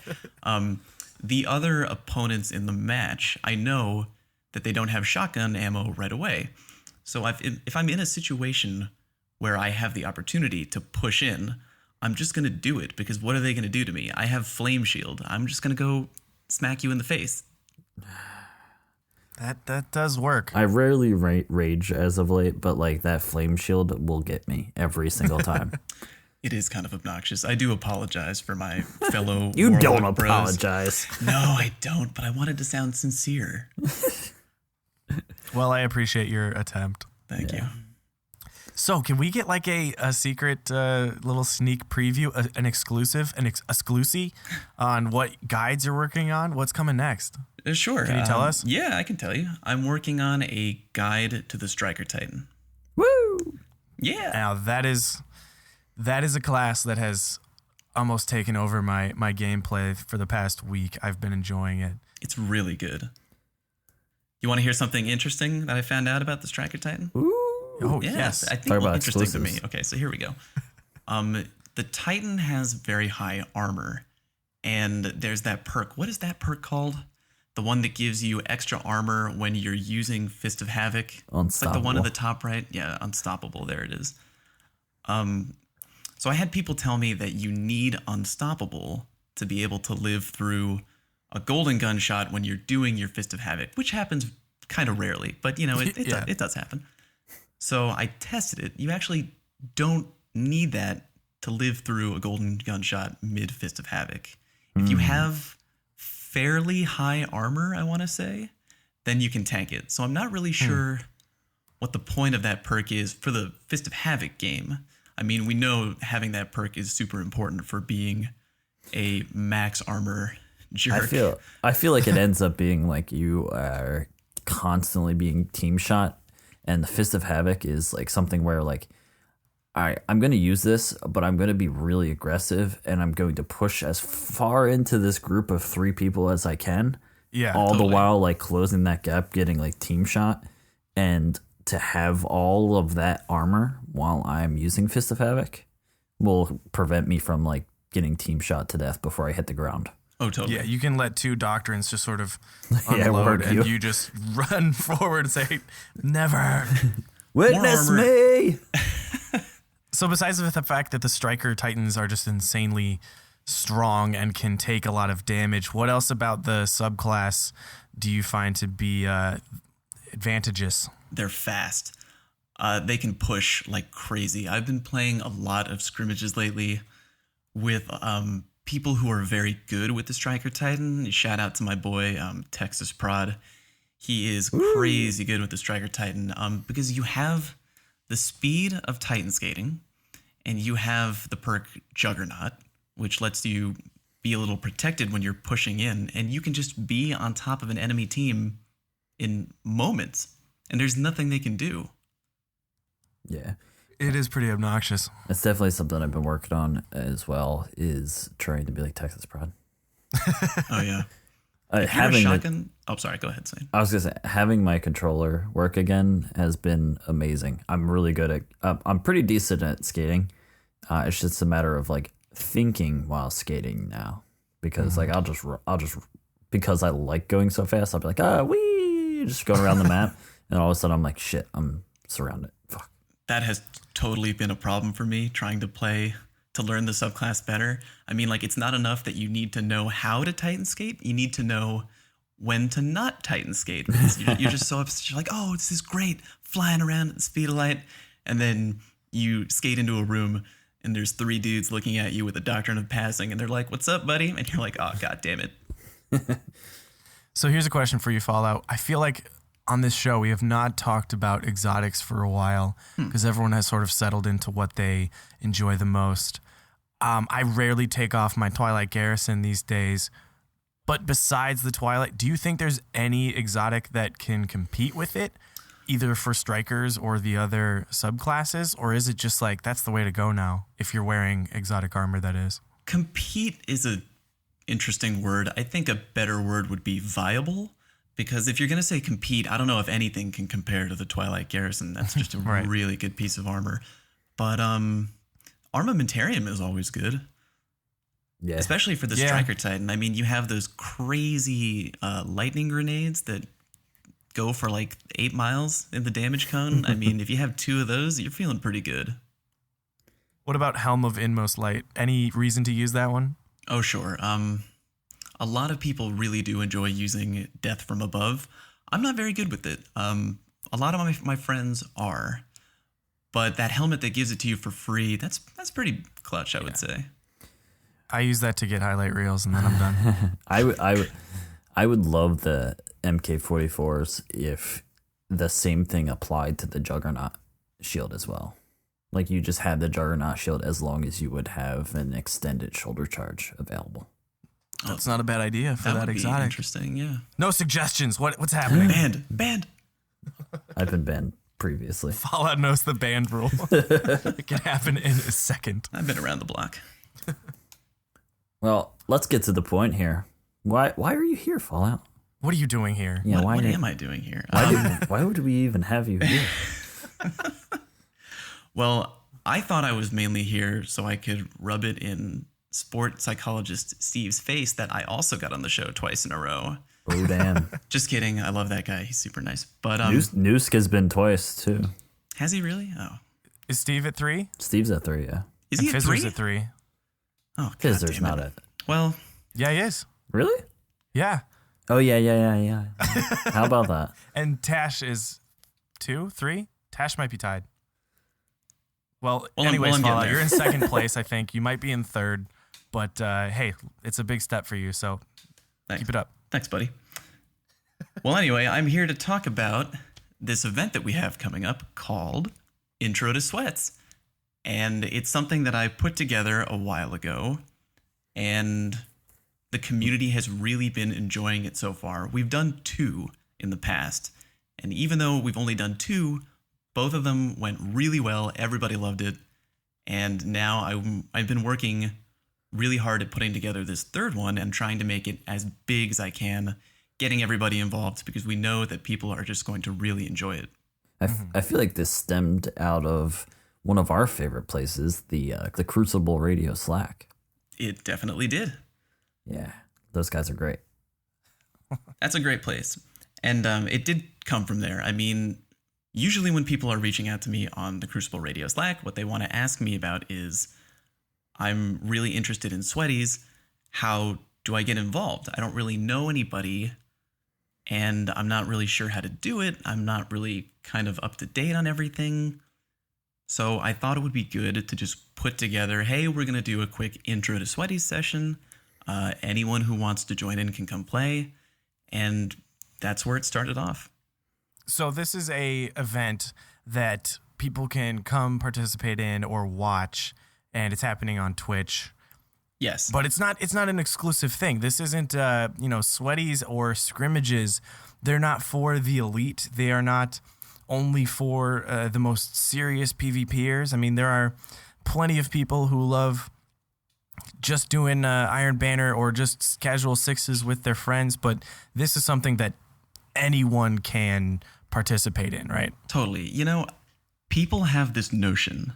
the other opponents in the match, I know that they don't have shotgun ammo right away. So if I'm in a situation where I have the opportunity to push in, I'm just going to do it, because what are they going to do to me? I have Flame Shield. I'm just going to go smack you in the face. That does work. I rarely rage as of late, but like that Flame Shield will get me every single time. It is kind of obnoxious. I do apologize for my fellow You Warlock don't bros. apologize. No, I don't, but I wanted to sound sincere. Well, I appreciate your attempt. Thank you. So, can we get like a secret little sneak preview, an exclusive on what guides you're working on? What's coming next? Sure. Can you tell us? Yeah, I can tell you. I'm working on a guide to the Striker Titan. Woo! Yeah. Now, that is That is a class that has almost taken over my gameplay for the past week. I've been enjoying it. It's really good. You want to hear something interesting that I found out about the Striker Titan? Oh, yes. I think Talk about interesting to me. exclusives. Okay, so here we go. The Titan has very high armor, and there's that perk. What is that perk called? The one that gives you extra armor when you're using Fist of Havoc. It's like the one at the top right. Yeah, Unstoppable. There it is. So I had people tell me that you need Unstoppable to be able to live through a golden gunshot when you're doing your Fist of Havoc, which happens kind of rarely, but it does happen. So I tested it. You actually don't need that to live through a golden gunshot mid Fist of Havoc. If you have fairly high armor, I want to say, then you can tank it. So I'm not really sure what the point of that perk is for the Fist of Havoc game. I mean, we know having that perk is super important for being a max armor jerk. I feel like it ends up being like you are constantly being team shot, and the Fist of Havoc is like something where like, all right, I'm going to use this, but I'm going to be really aggressive, and I'm going to push as far into this group of 3 people as I can. Yeah, all the while like closing that gap, getting like team shot, and to have all of that armor while I'm using Fist of Havoc will prevent me from like getting team shot to death before I hit the ground. Oh, totally. Yeah, you can let 2 doctrines just sort of Yeah, unload, work and you. you just run forward and say, never. Witness armor. me! So besides the fact that the Striker Titans are just insanely strong and can take a lot of damage, what else about the subclass do you find to be advantageous? They're fast. They can push like crazy. I've been playing a lot of scrimmages lately with people who are very good with the Striker Titan. Shout out to my boy, Texas Prod. He is crazy good with the Striker Titan because you have the speed of Titan skating, and you have the perk Juggernaut, which lets you be a little protected when you're pushing in, and you can just be on top of an enemy team in moments, and there's nothing they can do. Yeah. It is pretty obnoxious. It's definitely something I've been working on as well, is trying to be like Texas Prod. Oh, yeah. If you're a Having shotgun... Oh, sorry. Go ahead, Zane. I was gonna say, having my controller work again has been amazing. I'm really good at. I'm pretty decent at skating. It's just a matter of like thinking while skating now, because like I'll just because I like going so fast. I'll be like, wee, just going around the map, and all of a sudden I'm like, shit, I'm surrounded. Fuck. That has totally been a problem for me trying to learn the subclass better. I mean, like, it's not enough that you need to know how to Titan skate. You need to know when to not Titan skate. Because you're just so upset. You're like, oh, this is great, flying around at the speed of light. And then you skate into a room and there's 3 dudes looking at you with a doctrine of passing. And they're like, what's up, buddy? And you're like, oh, God damn it. So here's a question for you, Fallout. I feel like on this show, we have not talked about exotics for a while because everyone has sort of settled into what they enjoy the most. I rarely take off my Twilight Garrison these days, but besides the Twilight, do you think there's any exotic that can compete with it, either for strikers or the other subclasses, or is it just like that's the way to go now if you're wearing exotic armor, that is? Compete is a interesting word. I think a better word would be viable. Because if you're going to say compete, I don't know if anything can compare to the Twilight Garrison. That's just a Right. really good piece of armor. But Armamentarium is always good, Yeah. especially for the Striker Titan. I mean, you have those crazy lightning grenades that go for like 8 miles in the damage cone. I mean, if you have 2 of those, you're feeling pretty good. What about Helm of Inmost Light? Any reason to use that one? Oh, sure. A lot of people really do enjoy using Death from Above. I'm not very good with it. A lot of my friends are. But that helmet that gives it to you for free, that's pretty clutch, I would say. I use that to get highlight reels and then I'm done. I would love the MK44s if the same thing applied to the Juggernaut shield as well. Like you just had the Juggernaut shield as long as you would have an extended shoulder charge available. That's not a bad idea for that would be exotic. Interesting, yeah. No suggestions. What's happening? Banned. I've been banned previously. Fallout knows the band rule. It can happen in a second. I've been around the block. Well, let's get to the point here. Why are you here, Fallout? What are you doing here? Yeah, What am I doing here? Why would we even have you here? Well, I thought I was mainly here so I could rub it in sports psychologist Steve's face that I also got on the show twice in a row. Oh, damn. Just kidding. I love that guy. He's super nice. But Noosk has been twice, too. has he really? Oh, Is Steve at 3? Steve's at 3, yeah. is he at Fizzer's 3? at 3. Oh, Fizzer's God damn not it. at... Well, Yeah, he is. Really? Yeah. Oh, yeah. How about that? And Tash is 2, 3? Tash might be tied. Well, anyways, I'm getting Fallout, there. you're in second place, I think. You might be in third. But, hey, it's a big step for you, so Thanks. keep it up. Thanks, buddy. Well, anyway, I'm here to talk about this event that we have coming up called Intro to Sweats. And it's something that I put together a while ago, and the community has really been enjoying it so far. We've done 2 in the past, and even though we've only done 2, both of them went really well. Everybody loved it. And now I've been working really hard at putting together this third one and trying to make it as big as I can, getting everybody involved because we know that people are just going to really enjoy it. I feel like this stemmed out of one of our favorite places, the Crucible Radio Slack. It definitely did. Yeah, those guys are great. That's a great place. And it did come from there. I mean, usually when people are reaching out to me on the Crucible Radio Slack, what they want to ask me about is, I'm really interested in sweaties. How do I get involved? I don't really know anybody, and I'm not really sure how to do it. I'm not really kind of up to date on everything. So I thought it would be good to just put together, hey, we're going to do a quick intro to sweaties session. Anyone who wants to join in can come play. And that's where it started off. So this is a event that people can come participate in or watch, and it's happening on Twitch. Yes. But it's not an exclusive thing. This isn't sweaties or scrimmages. They're not for the elite. They are not only for the most serious PvPers. I mean, there are plenty of people who love just doing Iron Banner or just casual sixes with their friends, but this is something that anyone can participate in, right? Totally. You know, people have this notion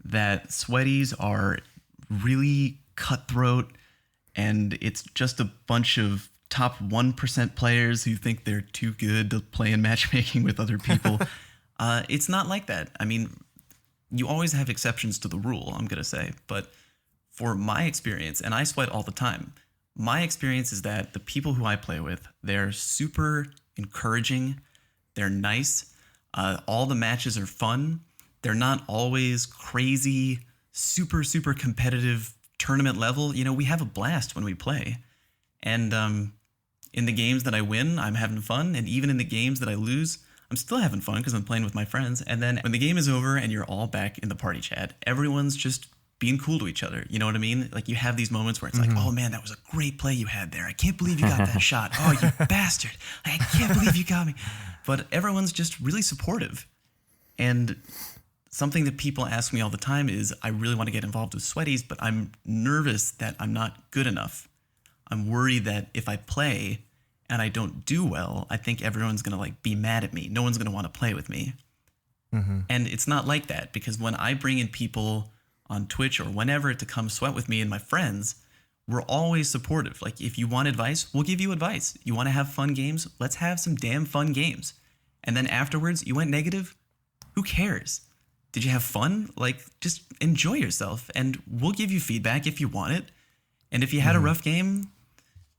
that sweaties are really cutthroat and it's just a bunch of top 1% players who think they're too good to play in matchmaking with other people. It's not like that. I mean, you always have exceptions to the rule, I'm going to say. But for my experience, and I sweat all the time, my experience is that the people who I play with, they're super encouraging. They're nice. All the matches are fun. They're not always crazy, super, super competitive tournament level. You know, we have a blast when we play. And in the games that I win, I'm having fun. And even in the games that I lose, I'm still having fun because I'm playing with my friends. And then when the game is over and you're all back in the party chat, everyone's just being cool to each other. You know what I mean? Like, you have these moments where it's like, oh man, that was a great play you had there. I can't believe you got that shot. Oh, you bastard. I can't believe you got me. But everyone's just really supportive. And something that people ask me all the time is, I really want to get involved with sweaties, but I'm nervous that I'm not good enough. I'm worried that if I play and I don't do well, I think everyone's going to like be mad at me. No one's going to want to play with me. And it's not like that, because when I bring in people on Twitch or whenever to come sweat with me and my friends, we're always supportive. Like, if you want advice, we'll give you advice. You want to have fun games? Let's have some damn fun games. And then afterwards, you went negative? Who cares? Did you have fun? Like, just enjoy yourself, and we'll give you feedback if you want it. And if you had a rough game,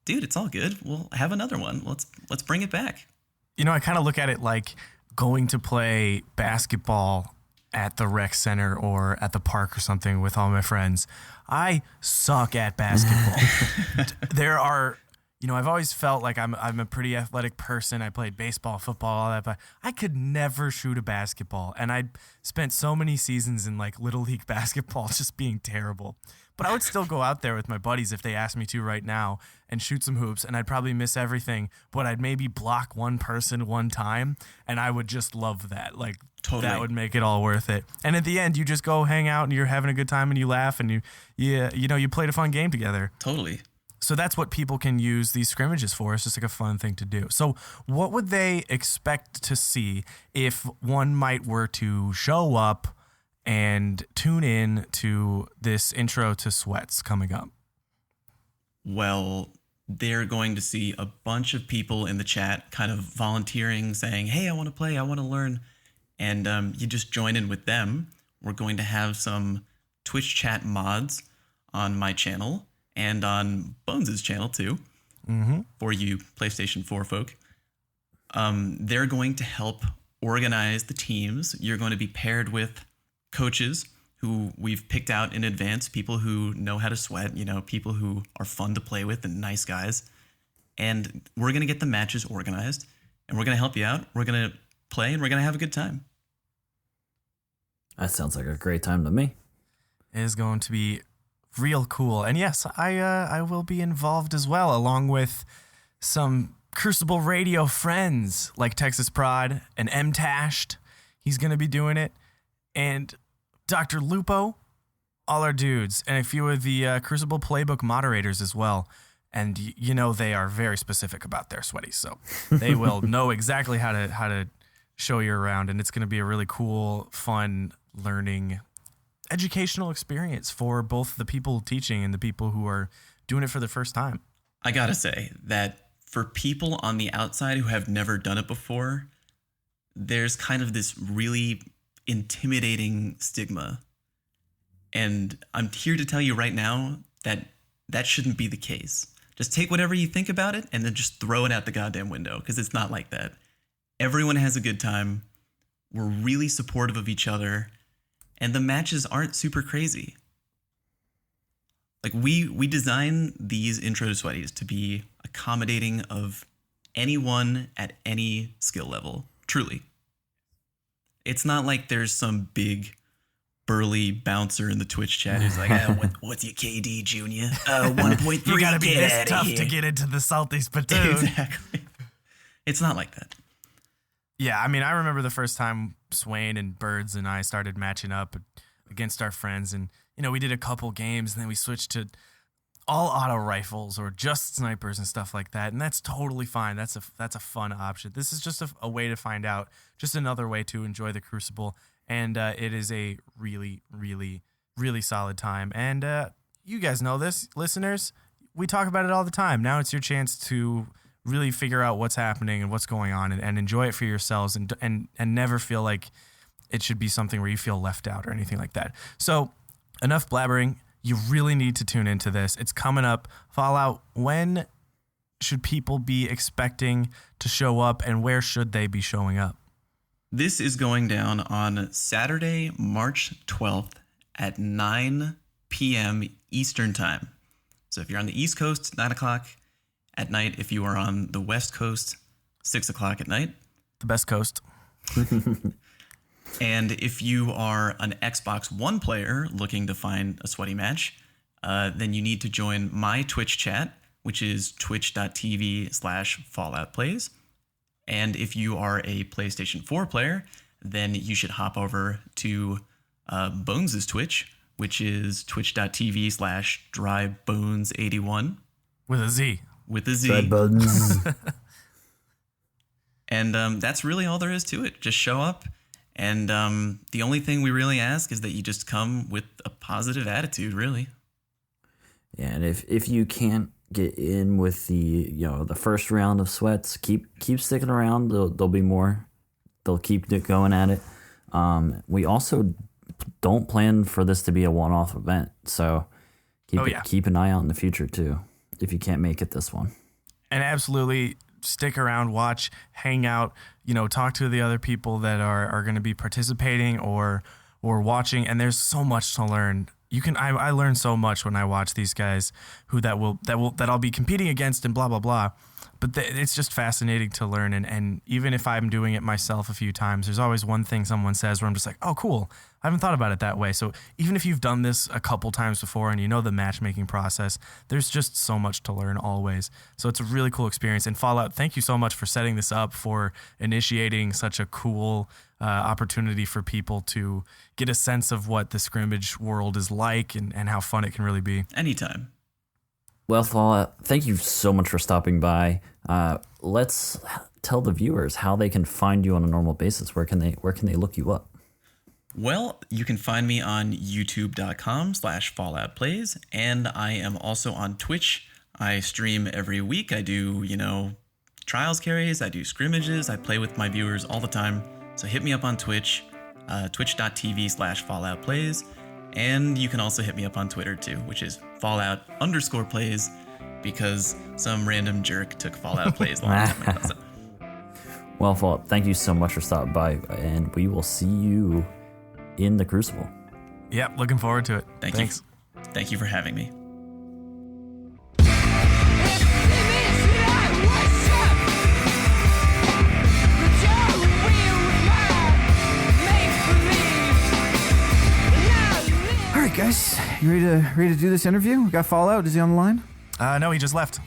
dude, it's all good. We'll have another one. Let's bring it back. You know, I kind of look at it like going to play basketball at the rec center or at the park or something with all my friends. I suck at basketball. There are, you know, I've always felt like I'm a pretty athletic person. I played baseball, football, all that, but I could never shoot a basketball. And I spent so many seasons in like Little League basketball just being terrible. But I would still go out there with my buddies if they asked me to right now and shoot some hoops, and I'd probably miss everything, but I'd maybe block one person one time, and I would just love that. Like, Totally. that would make it all worth it. And at the end, you just go hang out, and you're having a good time, and you laugh, and you played a fun game together. Totally. So that's what people can use these scrimmages for. It's just like a fun thing to do. So what would they expect to see if one might were to show up and tune in to this intro to Sweats coming up? Well, they're going to see a bunch of people in the chat kind of volunteering, saying, hey, I want to play, I want to learn. And you just join in with them. We're going to have some Twitch chat mods on my channel and on Bones' channel too, for you PlayStation 4 folk. They're going to help organize the teams. You're going to be paired with coaches who we've picked out in advance, people who know how to sweat, people who are fun to play with and nice guys. And we're going to get the matches organized, and we're going to help you out. We're going to play, and we're going to have a good time. That sounds like a great time to me. It is going to be real cool. And yes, I will be involved as well, along with some Crucible Radio friends like Texas Prod and M Tashed. He's going to be doing it. And Dr. Lupo, all our dudes, and a few of the Crucible Playbook moderators as well. And they are very specific about their sweaties, so they will know exactly how to show you around, and it's going to be a really cool, fun, learning, educational experience for both the people teaching and the people who are doing it for the first time. I gotta say that for people on the outside who have never done it before, there's kind of this really intimidating stigma. And I'm here to tell you right now that that shouldn't be the case. Just take whatever you think about it and then just throw it out the goddamn window, because it's not like that. Everyone has a good time. We're really supportive of each other, and the matches aren't super crazy. Like we design these intro to sweaties to be accommodating of anyone at any skill level. Truly. It's not like there's some big burly bouncer in the Twitch chat who's like, what's your KD, Junior? 1.3. You gotta be this tough to get into the salty spittoon. Exactly. It's not like that. Yeah, I mean, I remember the first time Swain and Birds and I started matching up against our friends, and we did a couple games, and then we switched to all auto rifles or just snipers and stuff like that, and that's totally fine. That's a fun option. This is just a way to find out, just another way to enjoy the Crucible, and it is a really, really, really solid time. And you guys know this, listeners. We talk about it all the time. Now it's your chance to really figure out what's happening and what's going on, and enjoy it for yourselves, and never feel like it should be something where you feel left out or anything like that. So enough blabbering. You really need to tune into this. It's coming up. Fallout, when should people be expecting to show up, and where should they be showing up? This is going down on Saturday, March 12th at 9 p.m. Eastern Time. So if you're on the East Coast, 9 o'clock at night. If you are on the West Coast, 6 o'clock at night. The best coast. And if you are an Xbox One player looking to find a sweaty match, then you need to join my Twitch chat, which is twitch.tv/FalloutPlays. And if you are a PlayStation 4 player, then you should hop over to Bones' Twitch, which is twitch.tv/drybones81. With a Z. With a Z. Red buttons. And that's really all there is to it. Just show up. And the only thing we really ask is that you just come with a positive attitude, really. Yeah, and if you can't get in with the the first round of sweats, keep sticking around. There'll be more. They'll keep going at it. We also don't plan for this to be a one-off event, so keep an eye out in the future too. If you can't make it this one, and absolutely stick around, watch, hang out, talk to the other people that are going to be participating or watching. And there's so much to learn. I learn so much when I watch these guys that I'll be competing against and blah, blah, blah. But it's just fascinating to learn. And even if I'm doing it myself a few times, there's always one thing someone says where I'm just like, oh, cool. I haven't thought about it that way. So even if you've done this a couple times before and you know the matchmaking process, there's just so much to learn always. So it's a really cool experience. And Fallout, thank you so much for setting this up, for initiating such a cool opportunity for people to get a sense of what the scrimmage world is like and how fun it can really be. Anytime. Well, Fallout, thank you so much for stopping by. Let's tell the viewers how they can find you on a normal basis. Where can they look you up? Well, you can find me on youtube.com/falloutplays, and I am also on Twitch. I stream every week. I do, trials carries, I do scrimmages, I play with my viewers all the time. So hit me up on Twitch, twitch.tv/falloutplays. And you can also hit me up on Twitter too, which is Fallout_plays, because some random jerk took Fallout plays last time. So. Well, Fallout, thank you so much for stopping by, and we will see you in the Crucible. Yep, looking forward to it. Thanks. Thank you for having me. All right, guys, you ready to do this interview? We got Fallout. Is he on the line? No, he just left.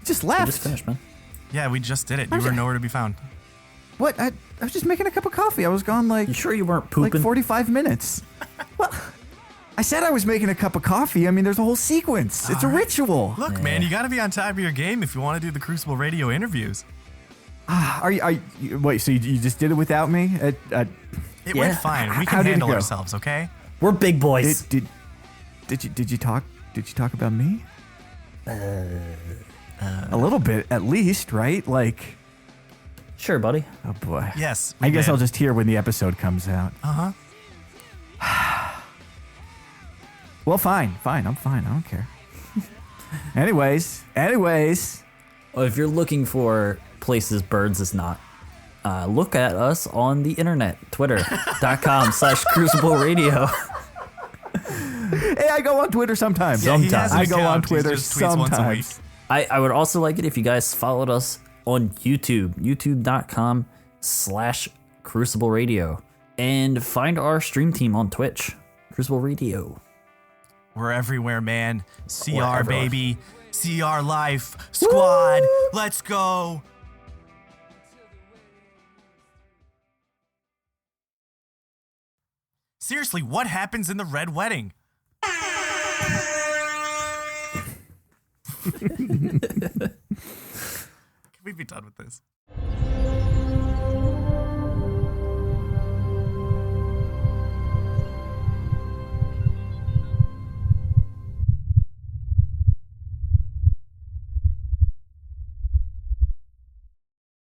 Just We left. just finished, man. Yeah, we just did it. You were nowhere to be found. What? I was just making a cup of coffee. I was gone You sure you weren't pooping? 45 minutes. Well, I said I was making a cup of coffee. I mean, there's a whole sequence. It's a ritual. Look, man, you got to be on top of your game if you want to do the Crucible Radio interviews. Wait, so you just did it without me? It went fine. We How can did it handle go? ourselves, okay? We're big boys. Did you talk about me? A little bit, at least, right? Like, Sure, buddy. oh boy. Yes. I guess did. I'll just hear when the episode comes out. Well, fine. I'm fine. I don't care. Anyways. Well, if you're looking for places birds is not, look at us on the internet, twitter.com/Crucible Radio. Hey, I go on Twitter sometimes. Yeah, he has an I go on account. He Twitter just tweets once a week. sometimes. I would also like it if you guys followed us on YouTube, youtube.com/Crucible Radio, and find our stream team on Twitch, Crucible Radio. We're everywhere, man. CR, We're everywhere. baby. CR Life. Squad. Let's go. Seriously, what happens in the Red Wedding? Can we be done with this?